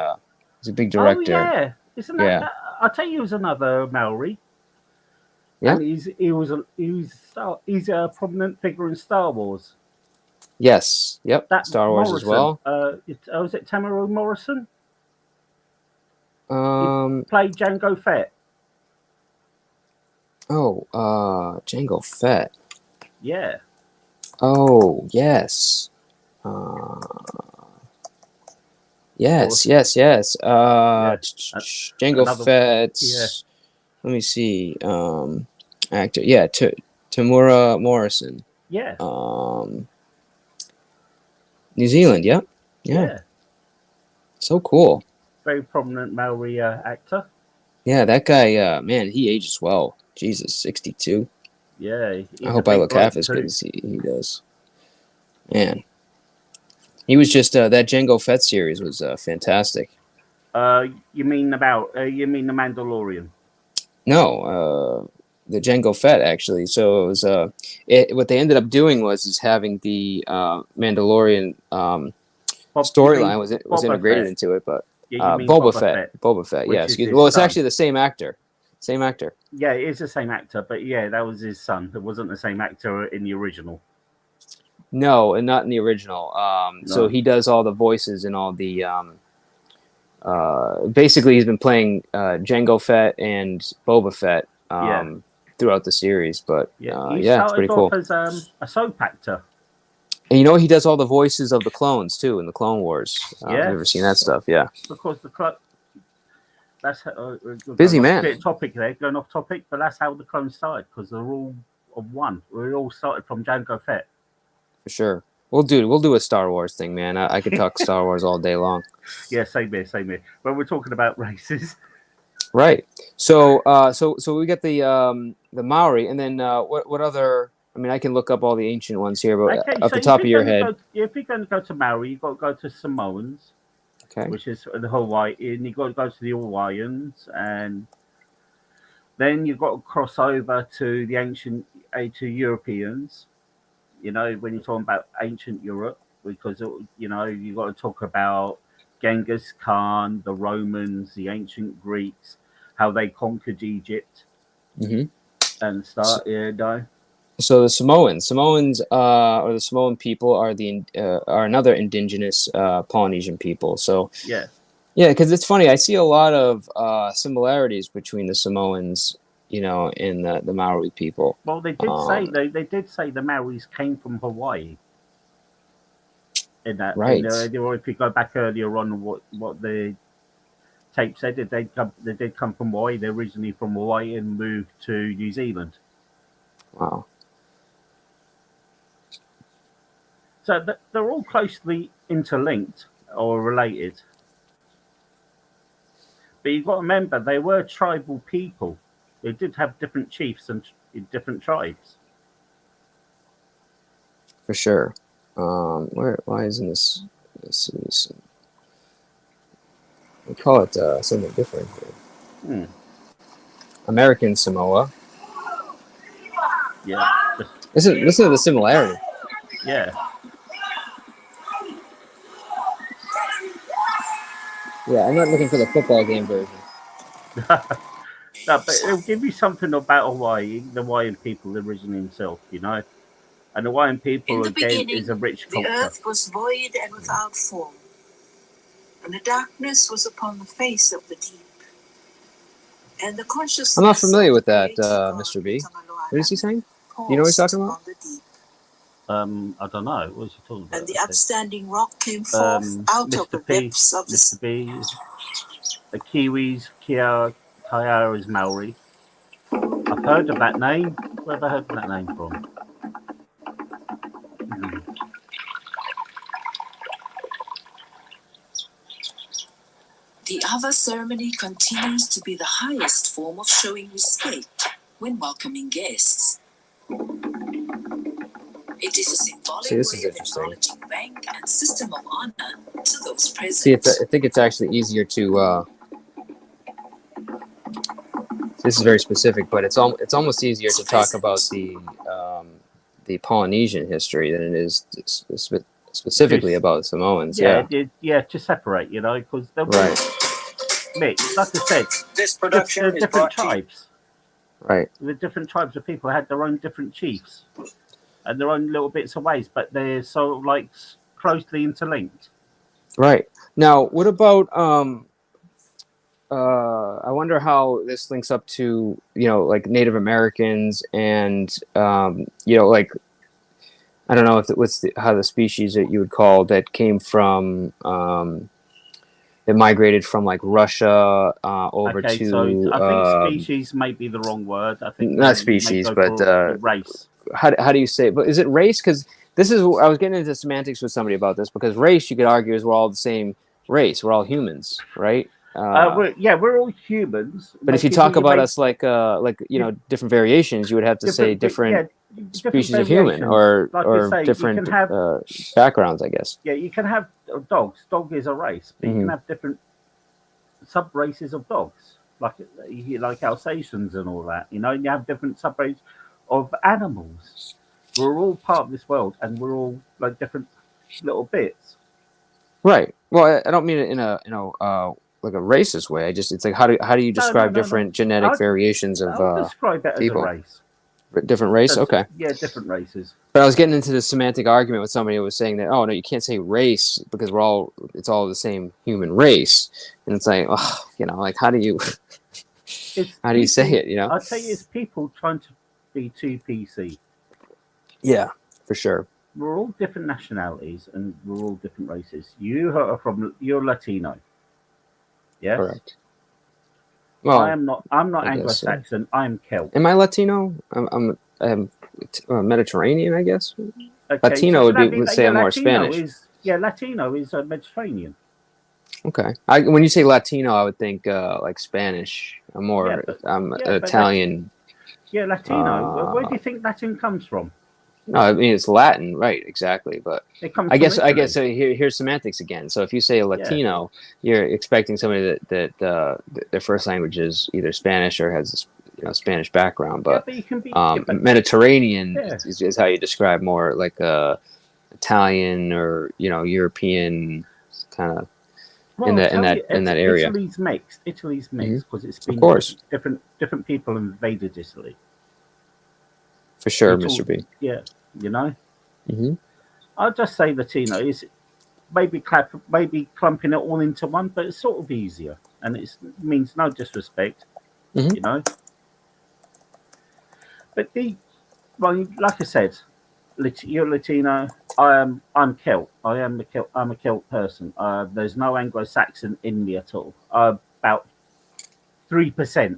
S6: he's a big director.
S7: Oh yeah, isn't that? I'll tell you, he was another Maori.
S6: Yeah,
S7: and he's a prominent figure in Star Wars.
S6: Yes. Yep.
S7: That
S6: Star Wars
S7: Morrison,
S6: as well.
S7: Was it Tamara Morrison? He
S6: Um.
S7: played Jango Fett.
S6: Oh. Jango Fett.
S7: Yeah.
S6: Oh yes. Yes. Jango Fett.
S7: Yeah.
S6: Let me see. Actor. Yeah. Tamura Morrison.
S7: Yeah.
S6: New Zealand. Yep. Yeah. So cool.
S7: Very prominent Maori actor.
S6: Yeah, that guy. Man, he ages well. Jesus, 62.
S7: Yeah.
S6: I hope I look half as good as he does. Man, he was just that Jango Fett series was fantastic.
S7: You mean the Mandalorian?
S6: No, the Jango Fett actually. So it was what they ended up doing was having the Mandalorian storyline was integrated into it, but Boba Fett. Yeah, excuse me. Well, it's actually the same actor. Same actor.
S7: Yeah, it is the same actor, but yeah, that was his son. It wasn't the same actor in the original.
S6: No, and not in the original. No. So he does all the voices and all the. Basically, he's been playing Jango Fett and Boba Fett throughout the series, but it's pretty cool.
S7: He started off as a soap actor.
S6: And you know, he does all the voices of the clones too in the Clone Wars. I've never seen that stuff. Yeah,
S7: because that's
S6: busy man.
S7: Bit of topic there, going off topic, but that's how the clones started because they're all of one. We all started from Jango Fett.
S6: For sure. We'll do a Star Wars thing, man. I could talk Star Wars all day long.
S7: Yeah, same here. But we're talking about races,
S6: right? So we get the Maori, and then what other? I mean, I can look up all the ancient ones here, but off the top of your head,
S7: if you're going to go to Maori, you've got to go to Samoans, which is the Hawaii, and you've got to go to the Hawaiians, and then you've got to cross over to to Europeans. You know, when you're talking about ancient Europe, because, you know, you've got to talk about Genghis Khan, the Romans, the ancient Greeks, how they conquered Egypt and stuff,
S6: So the Samoans, or the Samoan people are are another indigenous Polynesian people. So Yeah, because it's funny. I see a lot of similarities between the Samoans, and the Maori people.
S7: Well, they did say the Maoris came from Hawaii. In that,
S6: Right.
S7: or if you go back earlier on, what the tape said, they did come from Hawaii. They're originally from Hawaii and moved to New Zealand.
S6: Wow.
S7: So they're all closely interlinked or related. But you've got to remember, they were tribal people. They did have different chiefs and different tribes.
S6: For sure. Why isn't this? We call it something different here. American Samoa.
S7: Yeah.
S6: Listen to the similarity.
S7: Yeah.
S6: Yeah, I'm not looking for the football game version.
S7: No, but it'll give you something about Hawaii, the Hawaiian people originally himself, And the Hawaiian people, again, is a rich culture.
S8: The earth was void and without form, and the darkness was upon the face of the deep. And the consciousness
S6: I'm not familiar with that, Mr. B. What is he saying? Do you know what he's talking about?
S7: I don't know. What is he talking about?
S8: And the upstanding rock came forth out of the depths of the
S7: Mr. B. The Kiwis, Kaiara is Maori. I've heard of that name. Where have I heard that name from?
S8: The Ava ceremony continues to be the highest form of showing respect when welcoming guests. It is a symbolic way of acknowledging rank and system of honor to those present.
S6: See, I think it's actually easier to. This is very specific, but it's almost easier to talk about the Polynesian history than it is specifically about Samoans.
S7: Yeah, to separate, because they're mixed. Like I said,
S9: this production
S7: they're
S9: is
S7: different tribes.
S6: Right.
S7: The different tribes of people had their own different chiefs and their own little bits of ways, but they're sort of like closely interlinked.
S6: Right. Now, what about I wonder how this links up to, like Native Americans and, like, I don't know if it was how the species that you would call that came from, it migrated from like Russia over to.
S7: So I think species might be the wrong word. I think
S6: not species, but
S7: race.
S6: How do you say? But is it race? Because this is I was getting into semantics with somebody about this because race, you could argue, is we're all the same race. We're all humans, right?
S7: We're all humans.
S6: But if you talk about us like different variations, you would have to say different species of human or different backgrounds, I guess.
S7: Yeah, you can have dogs. Dog is a race, but you can have different sub races of dogs, like Alsatians and all that. You have different sub races of animals. We're all part of this world, and we're all like different little bits.
S6: Right. Well, I don't mean it in a like a racist way. It's like how do you describe different genetic variations of
S7: describe it
S6: people?
S7: As a race.
S6: Different race? Okay.
S7: Yeah, different races.
S6: But I was getting into this semantic argument with somebody who was saying that, oh no, you can't say race because it's all the same human race. And it's like, like how do you say it,
S7: I'll tell you, it's people trying to be too PC.
S6: Yeah, for sure.
S7: We're all different nationalities and we're all different races. You're Latino. Yes.
S6: Correct. Well,
S7: I'm not Anglo-Saxon. So. I'm Celt.
S6: Am I Latino? I'm Mediterranean, I guess.
S7: Okay,
S6: Latino would say I'm more Spanish.
S7: Latino is Mediterranean.
S6: Okay. When you say Latino, I would think like Spanish. I'm Italian.
S7: Latino. Where do you think Latin comes from?
S6: No, I mean it's Latin, right? Exactly, but I guess here's semantics again. So if you say Latino, you're expecting somebody that their first language is either Spanish or has Spanish background. But Mediterranean is how you describe more like Italian or European kind of in that area.
S7: Italy's mixed because it's been different people invaded Italy.
S6: For sure, Mr. B.
S7: Yeah, I'll just say Latino is maybe clumping it all into one, but it's sort of easier, and it means no disrespect, you know. But like I said, you're Latino. I'm Celt. I'm a Celt person. There's no Anglo-Saxon in me at all. About 3%.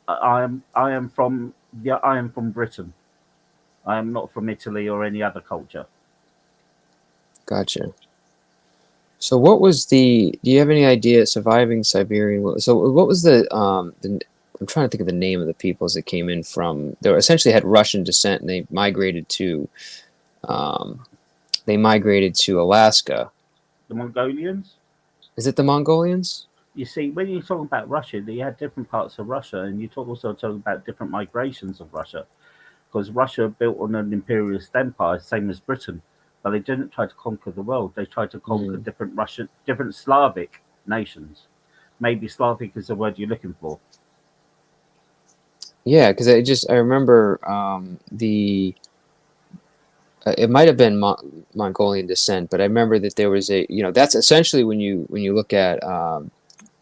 S7: I am from Britain. I am not from Italy or any other culture.
S11: Gotcha. So what was do you have any idea, surviving Siberian? So what was I'm trying to think of the name of the peoples that came in from, they essentially had Russian descent, and they migrated to Alaska.
S7: The Mongolians?
S11: Is it the Mongolians?
S7: You see, when you're talking about Russia, you had different parts of Russia, and you also talk about different migrations of Russia. Because Russia built on an imperialist empire, same as Britain, but they didn't try to conquer the world. They tried to conquer different Slavic nations. Maybe Slavic is the word you're looking for.
S11: Yeah, because I remember it might have been Mongolian descent, but I remember that there was that's essentially when you look at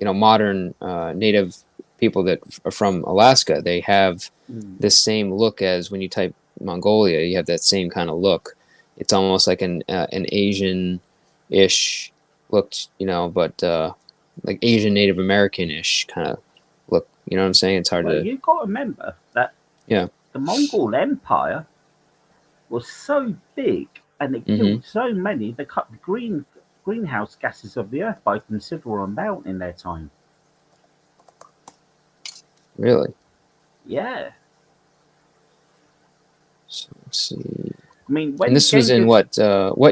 S11: modern native people that are from Alaska, they have this same look as when you type Mongolia. You have that same kind of look. It's almost like an Asian-ish look, but like Asian Native American-ish kind of look. You know what I'm saying? It's hard to.
S7: You've got to remember that the Mongol Empire was so big and it killed so many. They cut the greenhouse gases of the earth by a considerable amount in their time.
S11: Really?
S7: Yeah.
S11: So let's see.
S7: I mean,
S11: and this was in what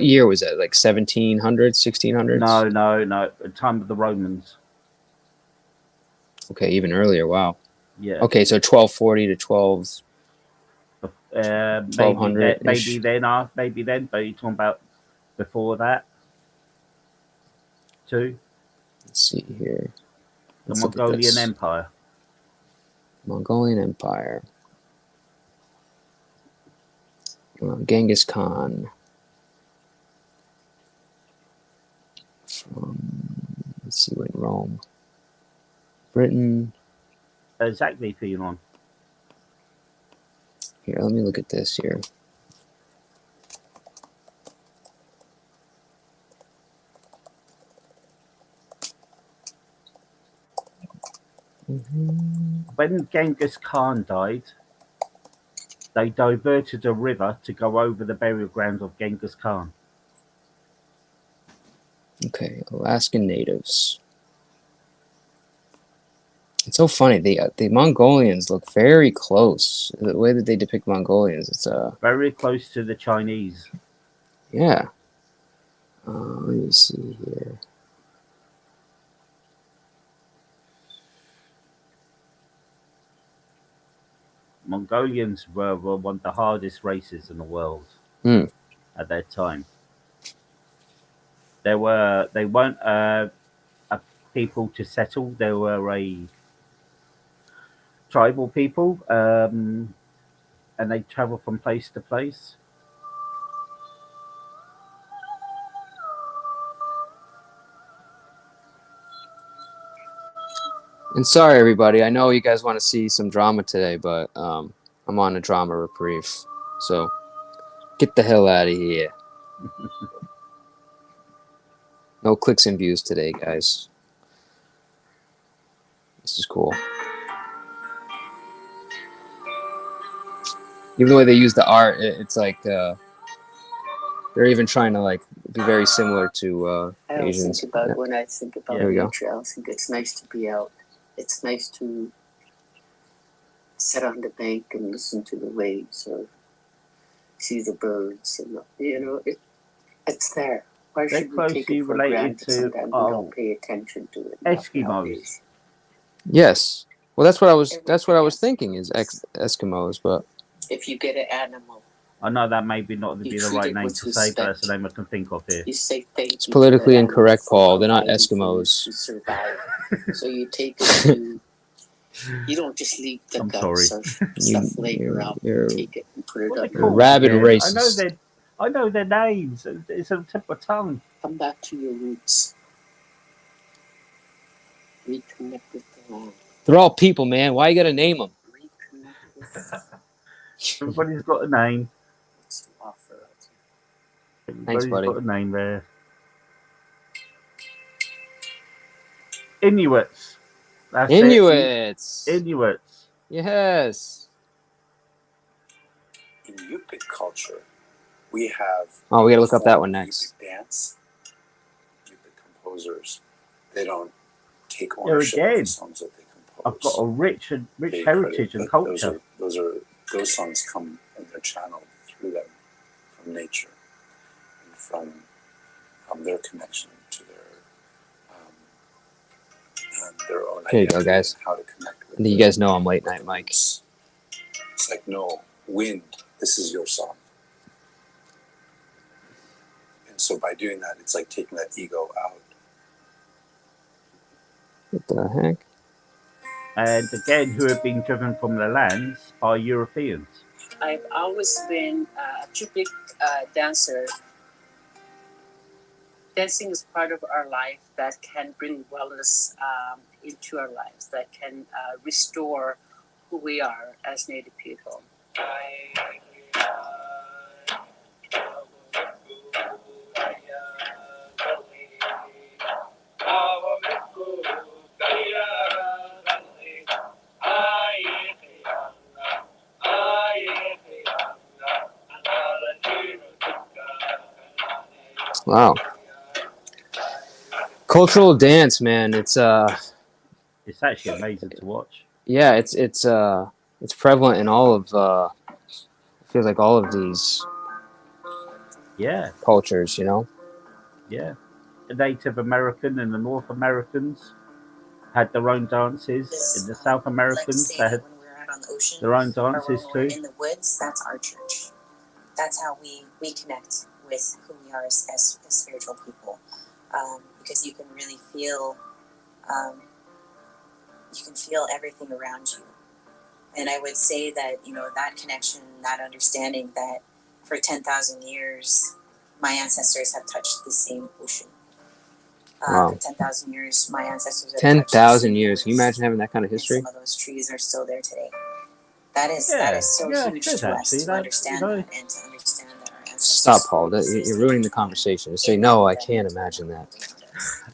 S11: year was that? Like 1700s, 1600s?
S7: No. The time of the Romans.
S11: Okay, even earlier. Wow.
S7: Yeah.
S11: Okay, so 1240 to 1200.
S7: Maybe then, but you're talking about before that too.
S11: Let's see here.
S7: The Mongolian Empire.
S11: Mongolian Empire. Genghis Khan. Let's see, when Rome. Britain.
S7: Exactly, Phelan.
S11: Here, let me look at this here.
S7: When Genghis Khan died, they diverted a river to go over the burial ground of Genghis Khan.
S11: Okay, Alaskan natives. It's so funny. The Mongolians look very close. The way that they depict Mongolians, it's
S7: very close to the Chinese.
S11: Yeah. Let me see here.
S7: Mongolians were one of the hardest races in the world at that time. They weren't a people to settle. They were a tribal people, and they travel from place to place.
S11: And sorry, everybody. I know you guys want to see some drama today, but I'm on a drama reprieve. So get the hell out of here. No clicks and views today, guys. This is cool. Even the way they use the art, it's like they're even trying to like be very similar to Asians.
S12: When I think about nature, I think it's nice to be out. It's nice to sit on the bank and listen to the waves or see the birds, and it's there. Why should we take it for granted? Sometimes we don't pay attention to it.
S7: Eskimos.
S11: Yes. Well, that's what I was thinking is Eskimos, but
S12: if you get an animal,
S7: I know that maybe not be the right name to say, but that's the name I can think of here.
S12: You say thank
S11: it's politically incorrect, Paul. They're not Eskimos.
S12: To survive. So you take it to. You don't just leave the guts or stuff laying around. You take it and put it up.
S11: Rabid racist.
S7: I know their names. It's on the tip of my tongue.
S12: Come back to your roots. Reconnect with the land.
S11: They're all people, man. Why you gotta name them?
S12: Reconnect with
S7: Everybody's got a name.
S12: what's to offer.
S11: Thanks,
S7: Everybody's
S11: buddy.
S7: got a name there. Inuits. That's
S11: Inuits.
S7: it. Inuits.
S11: Yes.
S9: In Yupik culture, we have.
S11: Oh, we gotta look up that one next.
S9: Yupik dance. Yupik composers, they don't take ownership of the songs that they compose.
S7: I've got a rich heritage and culture.
S9: Those songs come and they're channeled through them from nature and from their connection to their own
S11: Here you go, guys.
S9: how to connect with
S11: You guys know I'm late night, Mike.
S9: It's like, no, wind, this is your song. And so by doing that, it's like taking that ego out.
S11: What the heck?
S7: And again, who have been driven from the lands are Europeans.
S12: I've always been a Yupik dancer. Dancing is part of our life that can bring wellness into our lives, that can restore who we are as Native people.
S11: Wow. Cultural dance, man. It's
S7: actually amazing to watch.
S11: Yeah, it's prevalent in all of feels like all of these cultures, you know?
S7: Yeah. The Native American and the North Americans had their own dances. In the South Americans, they had their own dances too.
S13: In the woods, that's our church. That's how we connect with who we are as spiritual people. Because you can really feel, everything around you. And I would say that, that connection, that understanding that for 10,000 years, my ancestors have touched the same ocean.
S11: Wow.
S13: For 10,000 years, my ancestors have
S11: 10,000 years. Can you imagine having that kind of history?
S13: And some of those trees are still there today. That is so huge to us to understand that and to understand that our ancestors.
S11: Stop, Paul. You're ruining the conversation. Just say, no, I can't imagine that.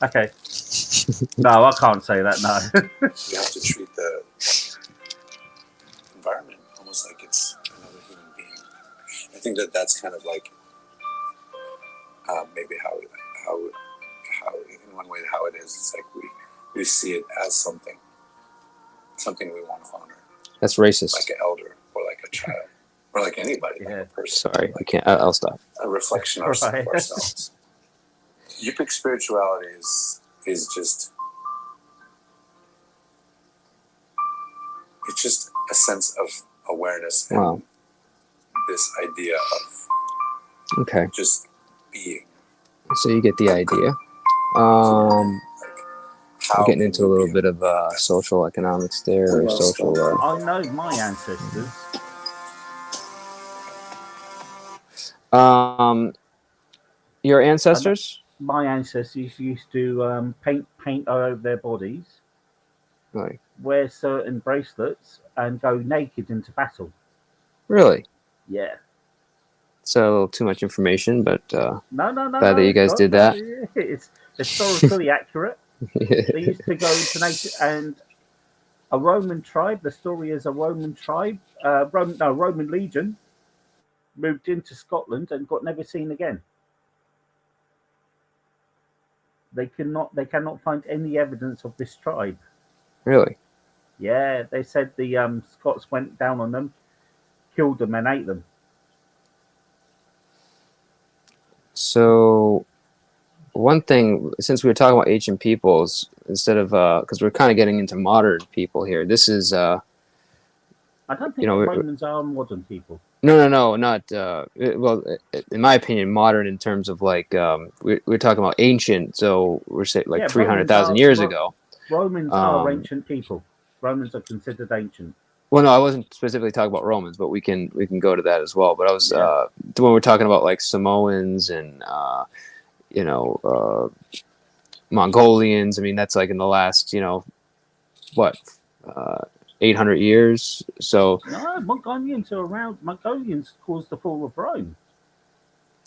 S7: Okay. No, I can't say that, no.
S9: You have to treat the environment almost like it's another human being. I think that's kind of like maybe how in one way how it is. It's like we see it as something we want to honor.
S11: That's racist.
S9: Like an elder or like a child or like anybody, like a person.
S11: Sorry, I can't. I'll stop.
S9: A reflection of ourselves. Yupik spirituality is just it's just a sense of awareness and this idea of just being.
S11: So you get the idea. I'm getting into a little bit of social economics there, or social.
S7: I know my ancestors.
S11: Your ancestors?
S7: My ancestors used to paint over their bodies,
S11: right.
S7: Wear certain bracelets, and go naked into battle.
S11: Really?
S7: Yeah.
S11: So too much information, but
S7: no.
S11: Glad that you guys did that.
S7: It's historically accurate. They used to go to nature, and a Roman tribe. The story is a Roman tribe, Roman legion, moved into Scotland and got never seen again. They cannot find any evidence of this tribe.
S11: Really?
S7: Yeah, they said the Scots went down on them, killed them, and ate them.
S11: So, one thing, since we were talking about ancient peoples, instead of because we're kind of getting into modern people here, this is.
S7: I don't think Romans are modern people.
S11: No, not. Well, in my opinion, modern in terms of like we're talking about ancient, so we're saying like 300,000 years ago.
S7: Romans are ancient people. Romans are considered ancient.
S11: Well, no, I wasn't specifically talking about Romans, but we can go to that as well. But I was when we're talking about like Samoans and Mongolians. I mean, that's like in the last what 800 years. So
S7: No, Mongolians are around. Mongolians caused the fall of Rome.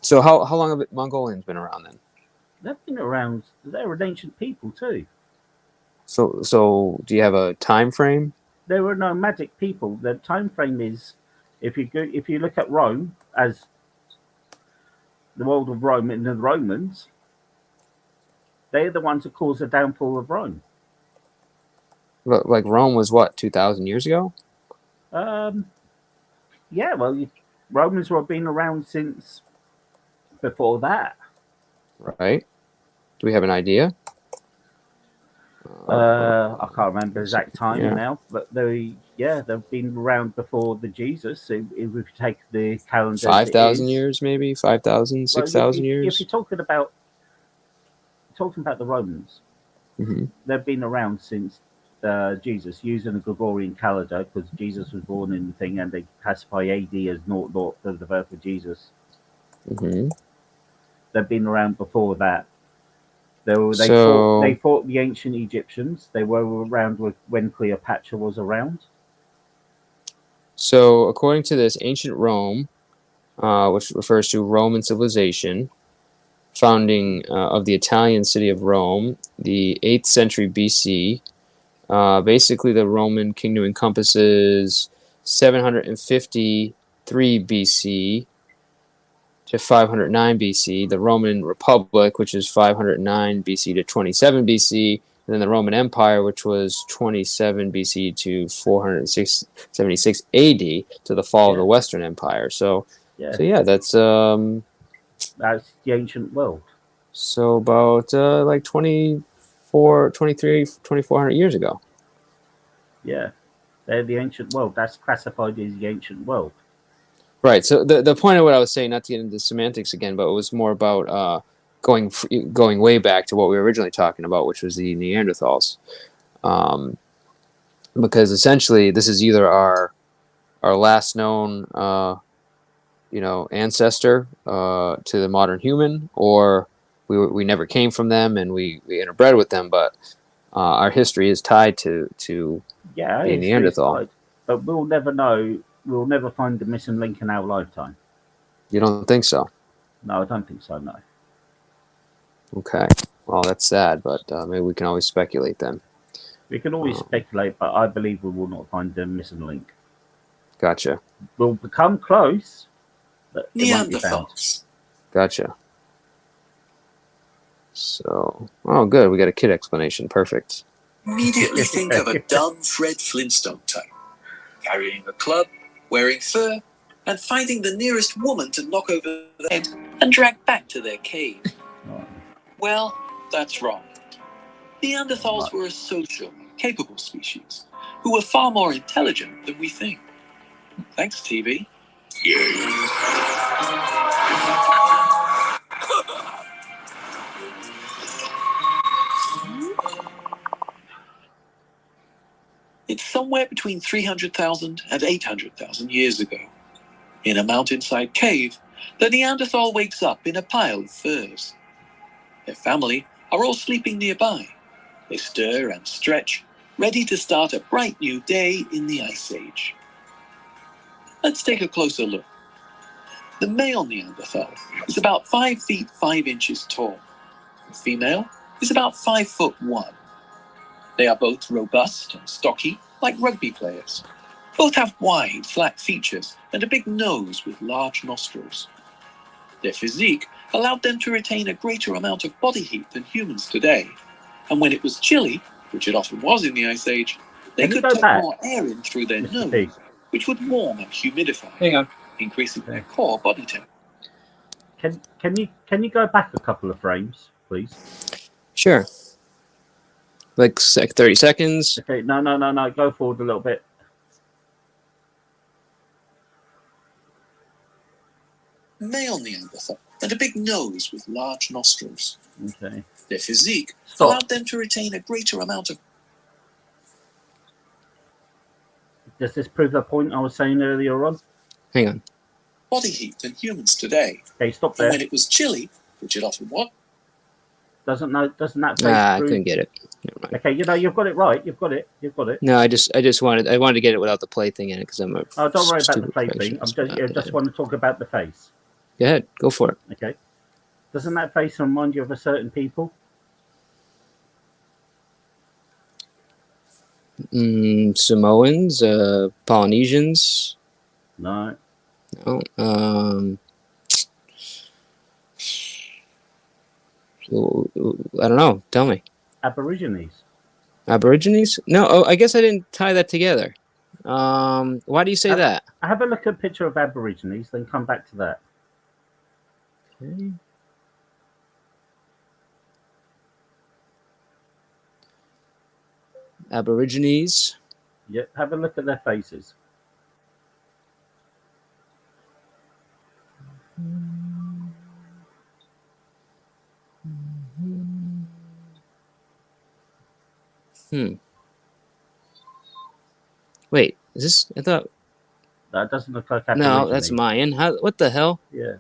S11: So how long have Mongolians been around then?
S7: They've been around. They're an ancient people too.
S11: So do you have a time frame?
S7: They were nomadic people. The time frame is, if you look at Rome as the world of Rome and the Romans, they're the ones who caused the downfall of Rome.
S11: Like Rome was what, 2,000 years ago?
S7: Yeah. Well, Romans were been around since before that.
S11: Right. Do we have an idea?
S7: I can't remember the exact time now, but they've been around before the Jesus. So if we take the calendar,
S11: 5,000 years, maybe 5,000, 6,000 years.
S7: If you're talking about the Romans, they've been around since Jesus, using the Gregorian calendar, because Jesus was born in the thing, and they classify AD as 00 for the birth of Jesus. They've been around before that. They fought the ancient Egyptians. They were around when Cleopatra was around.
S11: So, according to this, ancient Rome, which refers to Roman civilization, founding of the Italian city of Rome, the 8th century BC. Basically, the Roman kingdom encompasses 753 BC to 509 BC, the Roman Republic, which is 509 BC to 27 BC, and then the Roman Empire, which was 27 BC to 476 AD, to the fall of the Western Empire. So that's
S7: the ancient world.
S11: So about like 2,400 years ago.
S7: Yeah, they're the ancient world. That's classified as the ancient world.
S11: Right. So the point of what I was saying, not to get into semantics again, but it was more about going way back to what we were originally talking about, which was the Neanderthals. Because essentially, this is either our last known ancestor to the modern human, or we never came from them and we interbred with them, but our history is tied to the Neanderthal.
S7: But we'll never know. We'll never find the missing link in our lifetime.
S11: You don't think so?
S7: No, I don't think so, no.
S11: Okay. Well, that's sad, but maybe we can always speculate then.
S7: We can always speculate, but I believe we will not find the missing link.
S11: Gotcha.
S7: We'll become close, but it won't be found.
S11: Gotcha. So, good. We got a kid explanation. Perfect.
S8: Immediately think of a dumb Fred Flintstone type, carrying a club, wearing fur, and finding the nearest woman to knock over the head and drag back to their cave. Well, that's wrong. Neanderthals were a social, capable species who were far more intelligent than we think. Thanks, TV. It's somewhere between 300,000 and 800,000 years ago. In a mountainside cave, the Neanderthal wakes up in a pile of furs. Their family are all sleeping nearby. They stir and stretch, ready to start a bright new day in the Ice Age. Let's take a closer look. The male Neanderthal is about 5 feet 5 inches tall. The female is about 5'1". They are both robust and stocky, like rugby players. Both have wide, flat features and a big nose with large nostrils. Their physique allowed them to retain a greater amount of body heat than humans today. And when it was chilly, which it often was in the Ice Age, they could take more air in through their nose, which would warm and humidify, increasing their core body temperature.
S7: Can you go back a couple of frames, please?
S11: Sure. Like 30 seconds.
S7: Okay, no. Go forward a little bit.
S8: Male Neanderthal and a big nose with large nostrils.
S7: Okay.
S8: Their physique allowed them to retain a greater amount of...
S7: Does this prove the point I was saying earlier on?
S11: Hang on.
S8: Body heat than humans today.
S7: Okay, stop
S8: And
S7: there.
S8: when it was chilly, which it often was.
S7: Doesn't that face
S11: I
S7: prove?
S11: couldn't get it.
S7: Okay, you've got it right. You've got it.
S11: No, I just wanted to get it without the play thing in it because I'm a.
S7: Oh, don't worry about the
S11: stupid
S7: play thing. I just want to talk about the face.
S11: Go ahead, go for it.
S7: Okay. Doesn't that face remind you of a certain people?
S11: Samoans, Polynesians.
S7: No.
S11: No. I don't know. Tell me.
S7: Aborigines.
S11: Aborigines? No. Oh, I guess I didn't tie that together. Why do you say that?
S7: Have a look at a picture of Aborigines, then come back to that.
S11: Okay. Aborigines.
S7: Yeah, have a look at their faces.
S11: Wait, is this? I thought.
S7: That doesn't look like Aborigines.
S11: No, that's Mayan. What the hell?
S7: Yeah.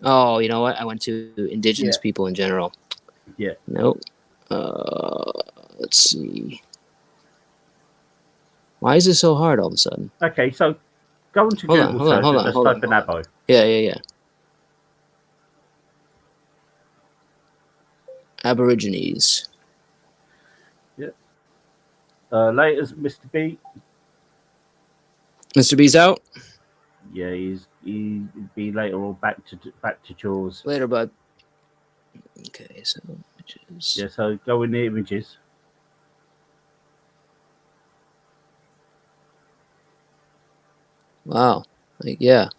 S11: Oh, you know what? I went to indigenous people in general.
S7: Yeah.
S11: Nope. Let's see. Why is this so hard all of a sudden?
S7: Okay, so go into Google search and just type in Abo.
S11: Yeah. Aborigines.
S7: Yep. Laters, Mr. B.
S11: Mr. B's out.
S7: Yeah, he'll be later or back to Jaws.
S11: Later, bud. Okay, so images.
S7: Yeah, so go in the images.
S11: Wow. Yeah,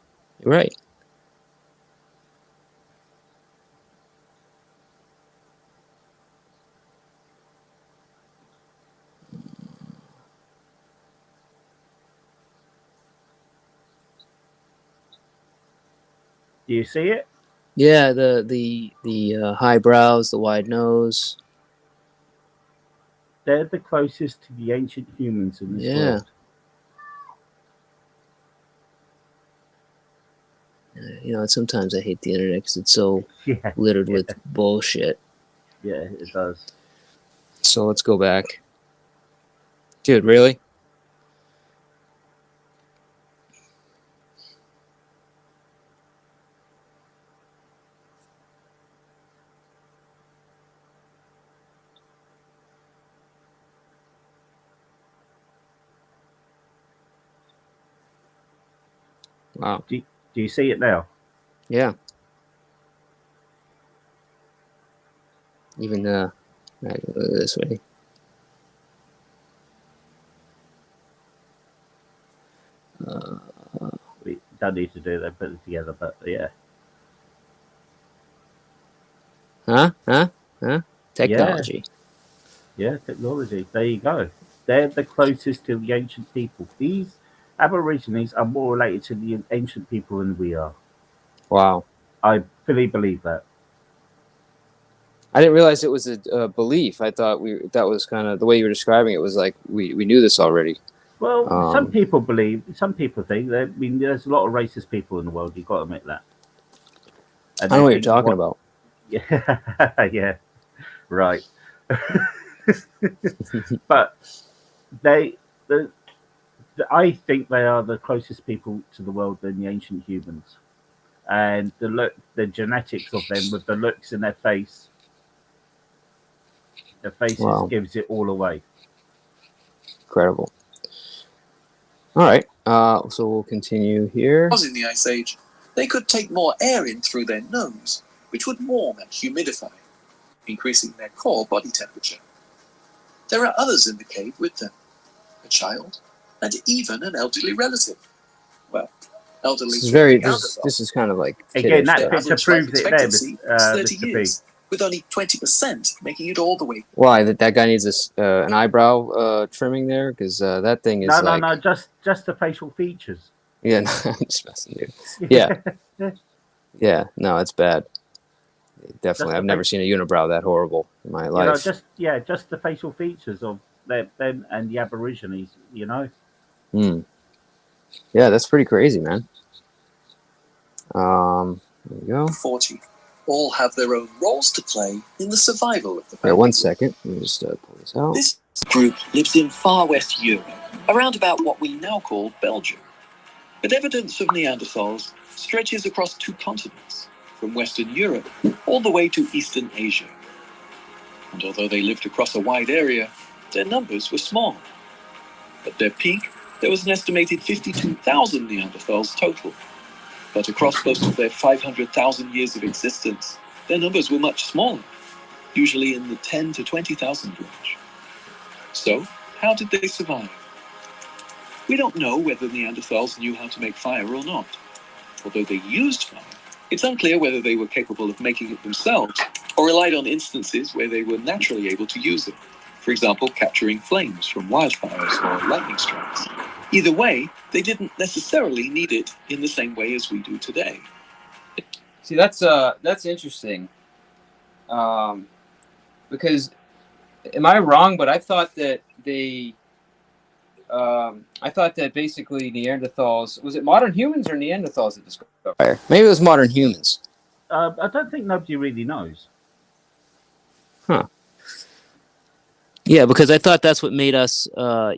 S11: you're right.
S7: Do you see it?
S11: Yeah, the high brows, the wide nose.
S7: They're the closest to the ancient humans in this world.
S11: You know, sometimes I hate the internet because it's so littered with bullshit.
S7: Yeah, it does.
S11: So let's go back. Dude, really? Wow.
S7: Do you see it now?
S11: Yeah. Even this way.
S7: We don't need to do that, put it together, but yeah.
S11: Huh? Technology.
S7: Yeah, technology. There you go. They're the closest to the ancient people. These Aborigines are more related to the ancient people than we are.
S11: Wow.
S7: I fully believe that.
S11: I didn't realize it was a belief. I thought that was kind of the way you were describing it was like we knew this already.
S7: Well, some people believe, some people think that. I mean, there's a lot of racist people in the world. You've got to admit that.
S11: I know what you're talking about.
S7: Yeah, yeah, right. But I think they are the closest people to the world than the ancient humans, and the genetics of them with the looks in their face. The faces gives it all away.
S11: Incredible. All right, so we'll continue here.
S8: In the Ice Age, they could take more air in through their nose, which would warm and humidify, increasing their core body temperature. There are others in the cave with them, a child, and even an elderly relative. Well, elderly.
S11: This is kind of like
S7: again that picture proves it. There,
S8: 30 years, with only 20% making it all the way.
S11: Why that guy needs an eyebrow trimming there? Because that thing is
S7: no, just the facial features.
S11: Yeah, no, I'm just messing, dude. Yeah, yeah, no, it's bad. Definitely, I've never seen a unibrow that horrible in my life.
S7: Just the facial features of them and the Aborigines. You know.
S11: Yeah, that's pretty crazy, man. There we go.
S8: 40 all have their own roles to play in the survival of the family.
S11: Yeah, 1 second. Let me just pull this out.
S8: This group lives in far west Europe, around about what we now call Belgium. But evidence of Neanderthals stretches across 2 continents, from Western Europe all the way to Eastern Asia. And although they lived across a wide area, their numbers were small. At their peak, there was an estimated 52,000 Neanderthals total. But across most of their 500,000 years of existence, their numbers were much smaller, usually in the 10 to 20,000 range. So, how did they survive? We don't know whether Neanderthals knew how to make fire or not. Although they used fire, it's unclear whether they were capable of making it themselves or relied on instances where they were naturally able to use it. For example, capturing flames from wildfires or lightning strikes. Either way, they didn't necessarily need it in the same way as we do today.
S11: See, that's interesting. Because, am I wrong? But I thought that basically Neanderthals, was it modern humans or Neanderthals that discovered fire? Maybe it was modern humans.
S7: I don't think nobody really knows.
S11: Huh.
S14: Yeah, because I thought that's what made us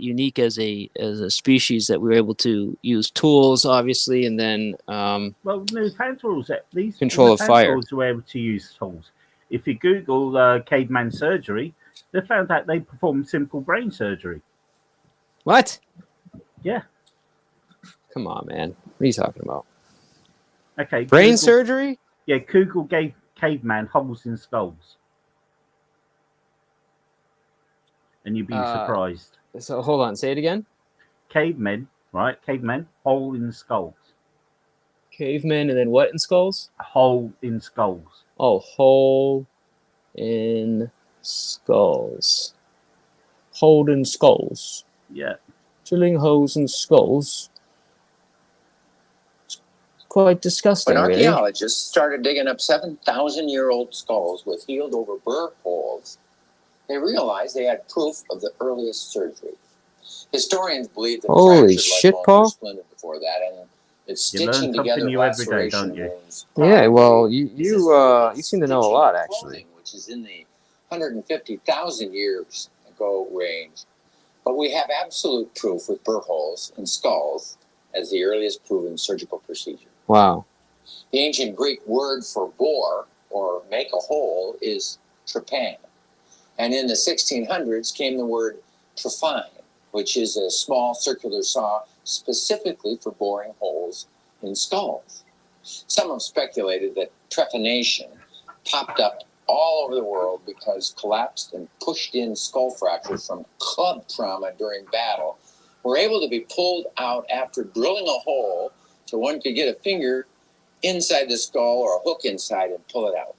S14: unique as a species, that we were able to use tools, obviously, and then
S7: well, Neanderthals, these
S11: control of fire.
S7: Neanderthals were able to use tools. If you Google caveman surgery, they found out they performed simple brain surgery.
S11: What?
S7: Yeah.
S11: Come on, man. What are you talking about?
S7: Okay.
S11: Brain surgery?
S7: Yeah, Google gave caveman holes in skulls. And you'd be surprised.
S11: So hold on, say it again.
S7: Cavemen, right? Cavemen, hole in skulls.
S11: Cavemen, and then what in skulls?
S7: Hole in skulls.
S11: Oh, hole in skulls. Hole in skulls.
S7: Yeah.
S11: Drilling holes in skulls. It's quite disgusting,
S15: When
S11: really.
S15: archaeologists started digging up 7,000-year-old skulls with healed-over burr holes, they realized they had proof of the earliest surgery. Historians believe that
S11: Holy shit, Paul!
S15: splintered before that, and it's stitching together laceration wounds.
S11: Yeah, well, you seem to know a lot, actually.
S15: Which is in the 150,000 years ago range. But we have absolute proof with burr holes in skulls as the earliest proven surgical procedure.
S11: Wow.
S15: The ancient Greek word for bore, or make a hole, is trepan. And in the 1600s came the word trephine, which is a small circular saw specifically for boring holes in skulls. Some have speculated that trephination popped up all over the world because collapsed and pushed in skull fractures from club trauma during battle were able to be pulled out after drilling a hole so one could get a finger inside the skull or a hook inside and pull it out.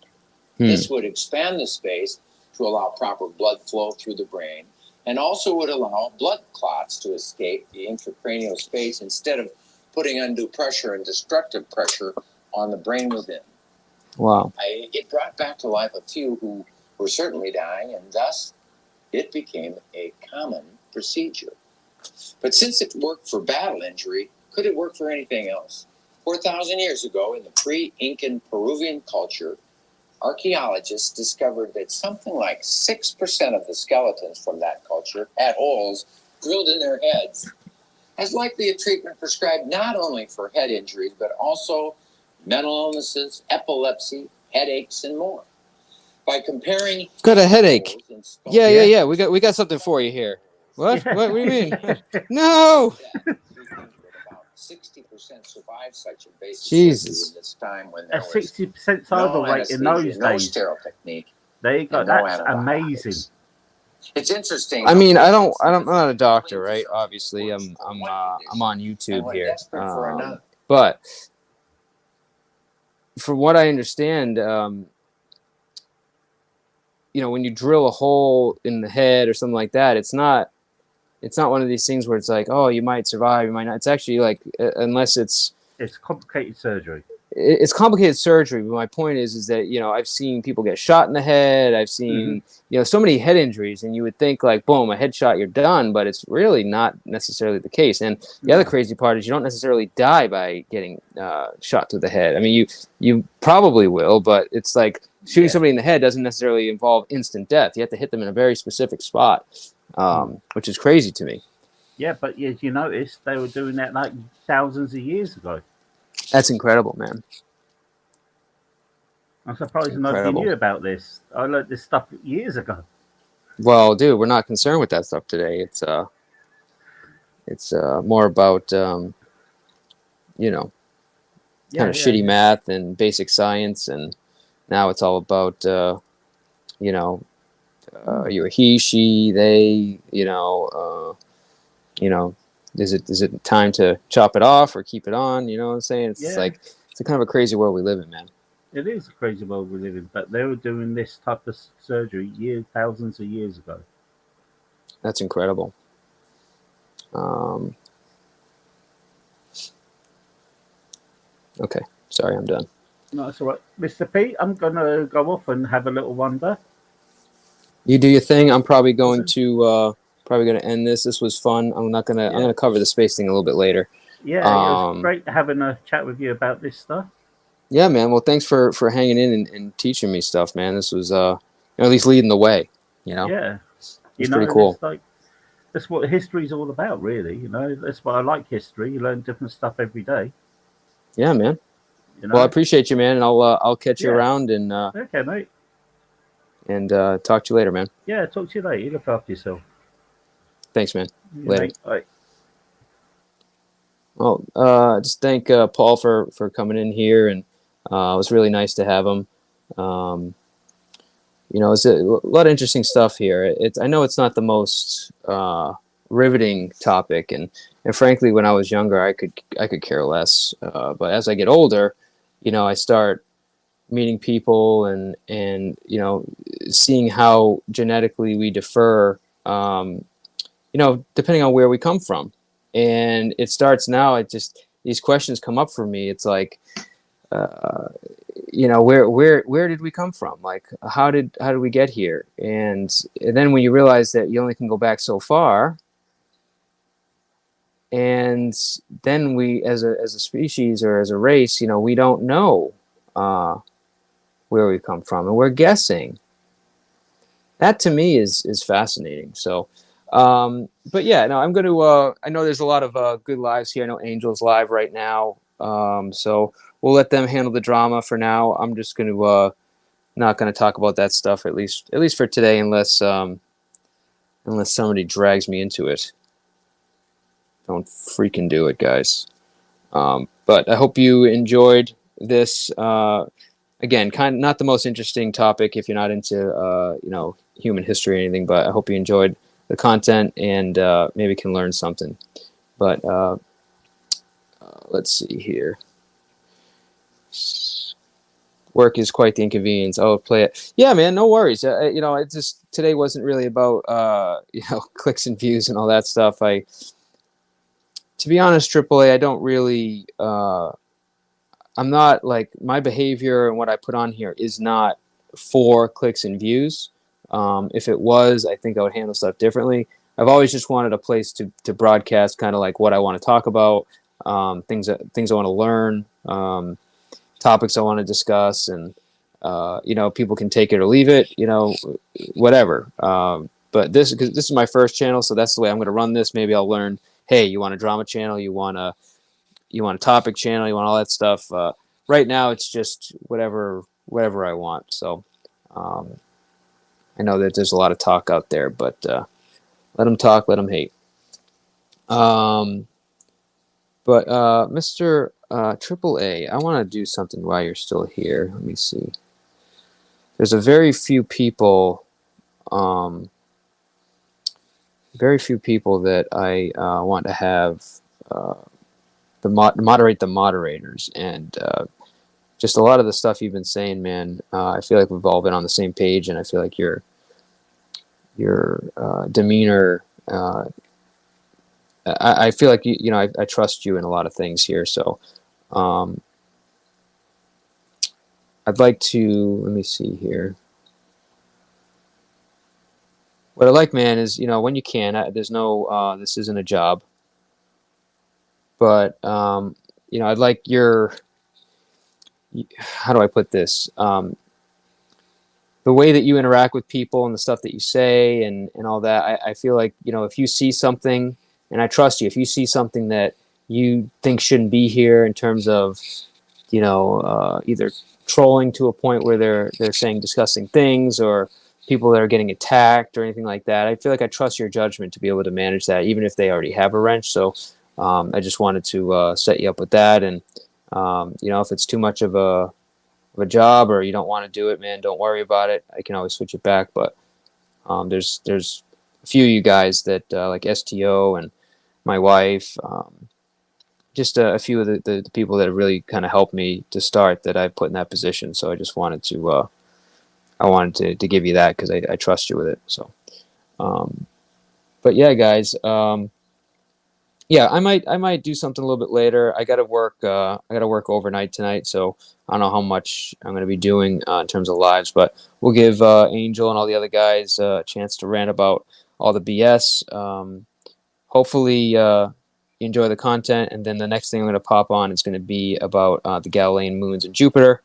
S15: This would expand the space to allow proper blood flow through the brain, and also would allow blood clots to escape the intracranial space instead of putting undue pressure and destructive pressure on the brain within.
S11: Wow.
S15: It brought back to life a few who were certainly dying, and thus it became a common procedure. But since it worked for battle injury, could it work for anything else? 4,000 years ago, in the pre-Incan Peruvian culture, archaeologists discovered that something like 6% of the skeletons from that culture had holes drilled in their heads, as likely a treatment prescribed not only for head injuries, but also mental illnesses, epilepsy, headaches, and more. By comparing...
S11: Got a headache. Yeah. We got something for you here. What? What do you mean? No!
S15: 60% survived such invasive
S11: Jesus.
S15: in this time when there
S7: a 60% survival rate in those days.
S15: Sterile technique.
S7: There you go. That's amazing.
S15: It's interesting.
S11: I mean, I'm not a doctor, right? Obviously, I'm on YouTube here, but from what I understand, when you drill a hole in the head or something like that, it's not one of these things where it's like, oh, you might survive, you might not. It's actually like, unless it's
S7: complicated surgery.
S11: it's complicated surgery, but my point is that, you know, I've seen people get shot in the head. I've seen, you know, so many head injuries, and you would think like, boom, a headshot, you're done, but it's really not necessarily the case. And the other crazy part is you don't necessarily die by getting shot through the head. I mean, you probably will, but it's like shooting somebody in the head doesn't necessarily involve instant death. You have to hit them in a very specific spot, which is crazy to me.
S7: Yeah, but as you noticed, they were doing that like thousands of years ago.
S11: That's incredible, man.
S7: I'm surprised none of you knew about this. I learned this stuff years ago.
S11: Well, dude, we're not concerned with that stuff today. It's more about you know, kind of shitty math and basic science, and now it's all about you know, you're he, she, they. You know, is it time to chop it off or keep it on? You know what I'm saying? It's like it's a kind of a crazy world we live in, man.
S7: It is a crazy world we live in, but they were doing this type of surgery thousands of years ago.
S11: That's incredible. Okay, sorry, I'm done.
S7: No, that's all right. Mr. P, I'm going to go off and have a little wander.
S11: You do your thing. I'm probably going to end this. This was fun. I'm gonna cover the space thing a little bit later.
S7: Yeah, it was great having a chat with you about this stuff.
S11: Yeah, man. Well, thanks for hanging in and teaching me stuff, man. This was at least leading the way. You know.
S7: Yeah.
S11: It's pretty cool.
S7: That's what history's all about, really. You know, that's why I like history. You learn different stuff every day.
S11: Yeah, man.
S7: You know?
S11: Well, I appreciate you, man, and I'll catch you around and
S7: okay, mate.
S11: And talk to you later, man.
S7: Yeah, talk to you later. You look after yourself.
S11: Thanks, man. Later.
S7: Bye.
S11: Well, just thank Paul for coming in here, and it was really nice to have him. You know, it's a lot of interesting stuff here. I know it's not the most riveting topic, and frankly, when I was younger, I could care less. But as I get older, you know, I start meeting people and you know, seeing how genetically we differ. You know, depending on where we come from, and it starts now. These questions come up for me. It's like, you know, where did we come from? Like, how did we get here? And then when you realize that you only can go back so far, and then we, as a species or as a race, you know, we don't know where we come from, and we're guessing. That to me is fascinating. So, but yeah, no, I'm going to. I know there's a lot of good lives here. I know Angel's live right now, so we'll let them handle the drama for now. I'm just going to not going to talk about that stuff at least for today, unless somebody drags me into it. Don't freaking do it, guys. But I hope you enjoyed this. Again, kind of not the most interesting topic if you're not into you know, human history or anything, but I hope you enjoyed the content and maybe can learn something. But let's see here. Work is quite the inconvenience. Oh, play it. Yeah, man, no worries. You know, it just today wasn't really about you know, clicks and views and all that stuff. To be honest, AAA, I don't really. I'm not like, my behavior and what I put on here is not for clicks and views. If it was, I think I would handle stuff differently. I've always just wanted a place to broadcast kind of like what I want to talk about, things I want to learn, topics I want to discuss, and you know, people can take it or leave it, you know, whatever. But this is my first channel, so that's the way I'm going to run this. Maybe I'll learn. Hey, you want a drama channel? You want a topic channel? You want all that stuff? Right now, it's just whatever I want. So I know that there's a lot of talk out there, but let them talk, let them hate. But Mr. AAA, I want to do something while you're still here. Let me see. There's a very few people that I want to have moderate the moderators, and just a lot of the stuff you've been saying, man. I feel like we've all been on the same page, and I feel like your demeanor. I feel like you know, I trust you in a lot of things here. So I'd like to, let me see here. What I like, man, is, when you can, there's no, this isn't a job, but, I'd like how do I put this? The way that you interact with people and the stuff that you say and all that, I feel like, if you see something, and I trust you, if you see something that you think shouldn't be here in terms of, either trolling to a point where they're saying disgusting things, or people that are getting attacked or anything like that, I feel like I trust your judgment to be able to manage that, even if they already have a wrench. So I just wanted to set you up with that. And, if it's too much of a job or you don't want to do it, man, don't worry about it. I can always switch it back. But there's a few of you guys that like STO and my wife, just a few of the people that have really kind of helped me to start that I've put in that position. So I just wanted to to give you that because I trust you with it. So, but yeah, guys, yeah, I might do something a little bit later. I gotta work overnight tonight, so I don't know how much I'm gonna be doing in terms of lives, but we'll give Angel and all the other guys a chance to rant about all the BS. Hopefully, you enjoy the content, and then the next thing I'm gonna pop on is gonna be about the Galilean moons and Jupiter.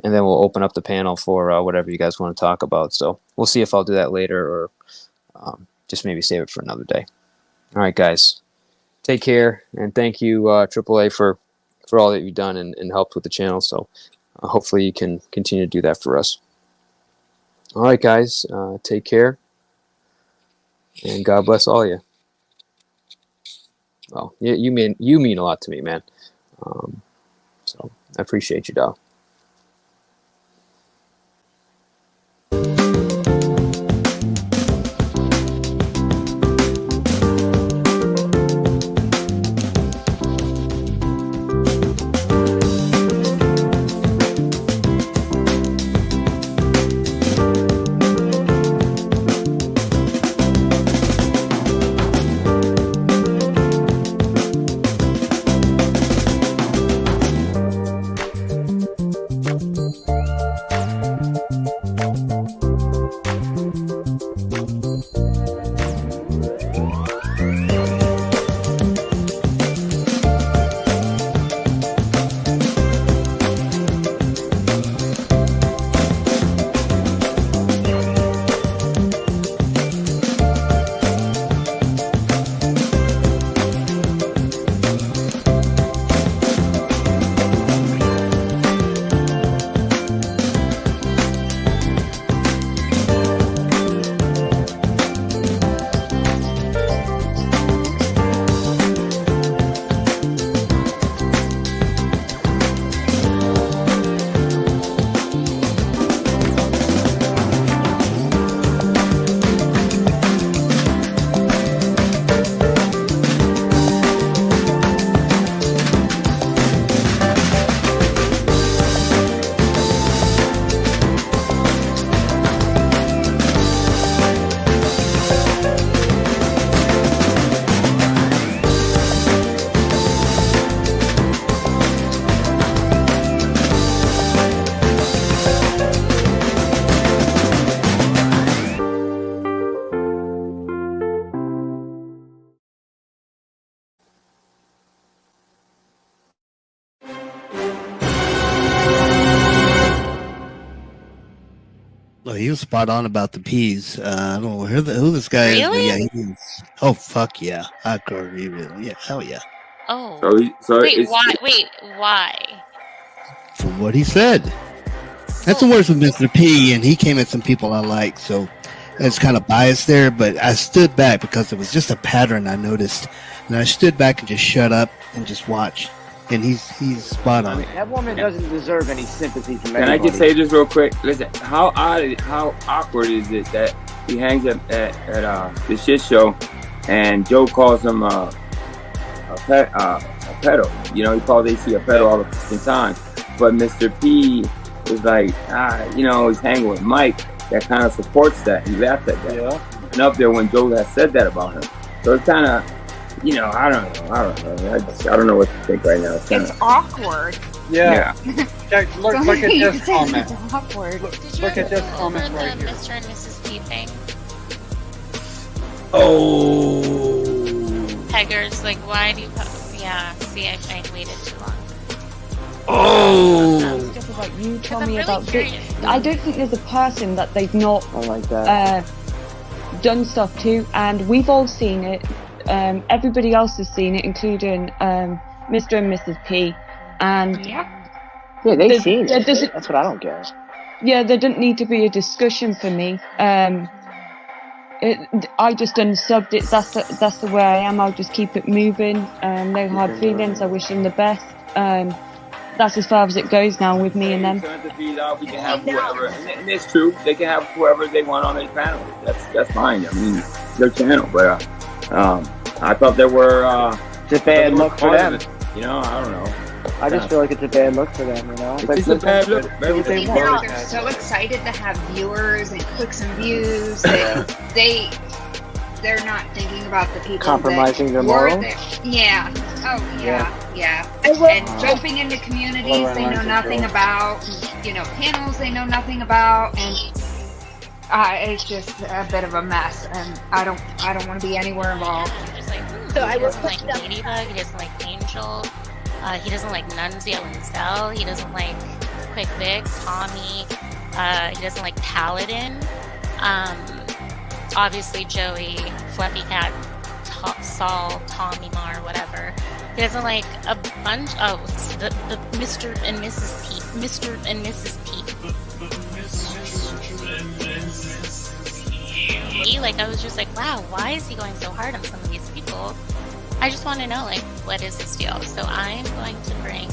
S11: And then we'll open up the panel for whatever you guys want to talk about. So we'll see if I'll do that later or just maybe save it for another day. All right, guys. Take care. And thank you, AAA, for all that you've done and helped with the channel. So hopefully you can continue to do that for us. All right, guys. Take care. And God bless all of you. Well, you mean a lot to me, man. So I appreciate you, dog.
S1: Well, he was spot on about the peas. I don't know who this guy is, but yeah, he is. Oh, fuck yeah. I agree with him. Yeah, hell yeah.
S2: Oh.
S3: So
S2: wait, why? Wait, why?
S1: For what he said. That's the worst with Mr. P, and he came at some people I like, so it's kind of biased there, but I stood back because it was just a pattern I noticed. And I stood back and just shut up and just watched. And he's spot on.
S4: That woman doesn't deserve any sympathy from
S3: anybody. Can I just say this real quick? Listen, how awkward is it that he hangs up at the shit show, and Joe calls him a pedo? You know, he calls AC a pedo all the fucking time. But Mr. P is like, he's hanging with Mike. That kind of supports that. He laughed at that. Yeah. And up there when Joe has said that about him. So it's kind of you know, I don't know. I don't know what to think right now.
S5: It's awkward.
S16: Yeah. Jack, look at this comment.
S5: It's awkward.
S16: Look at this comment right here.
S2: Mr. and Mrs. P thing.
S1: Oh.
S2: Peggers, like, why do you? Yeah. See, I waited too long.
S1: Oh.
S17: Stuff about you tell
S2: I'm
S17: me
S2: really
S17: about.
S2: curious.
S17: I don't think there's a person that they've not done stuff to, and we've all seen it. Everybody else has seen it, including Mr. and Mrs. P. And
S4: yeah, they've seen it.
S17: That's
S4: what I don't get.
S17: Yeah, there didn't need to be a discussion for me. I just unsubbed it. That's the way I am. I'll just keep it moving. No hard feelings. I wish them the best. That's as far as it goes now with me and them.
S3: We can have whoever, and it's true. They can have whoever they want on their panel. That's fine. I mean, their channel. But I thought there were.
S4: It's a bad look for them.
S3: You know, I don't know.
S4: I just feel like it's a bad look for them, you know?
S3: It's a bad look.
S5: They're so excited to have viewers and clicks and views. They're not thinking about the people
S4: compromising their
S5: were
S4: morals.
S5: there. Yeah. Oh yeah. And jumping into communities they know nothing about. You know, panels they know nothing about, and it's just a bit of a mess. And I don't want to be anywhere involved.
S2: So he doesn't like Ladybug. He doesn't like Angel. He doesn't like Nunzio and Zell. He doesn't like Quick Vic, Tommy. He doesn't like Paladin. Obviously Joey, Fluffy Cat, Saul, Tommy Mar, whatever. He doesn't like a bunch of the Mr. and Mrs. P. Mr. and Mrs. P. Like, I was just like, wow, why is he going so hard on some of these people? I just want to know, like, what is this deal? So I'm going to bring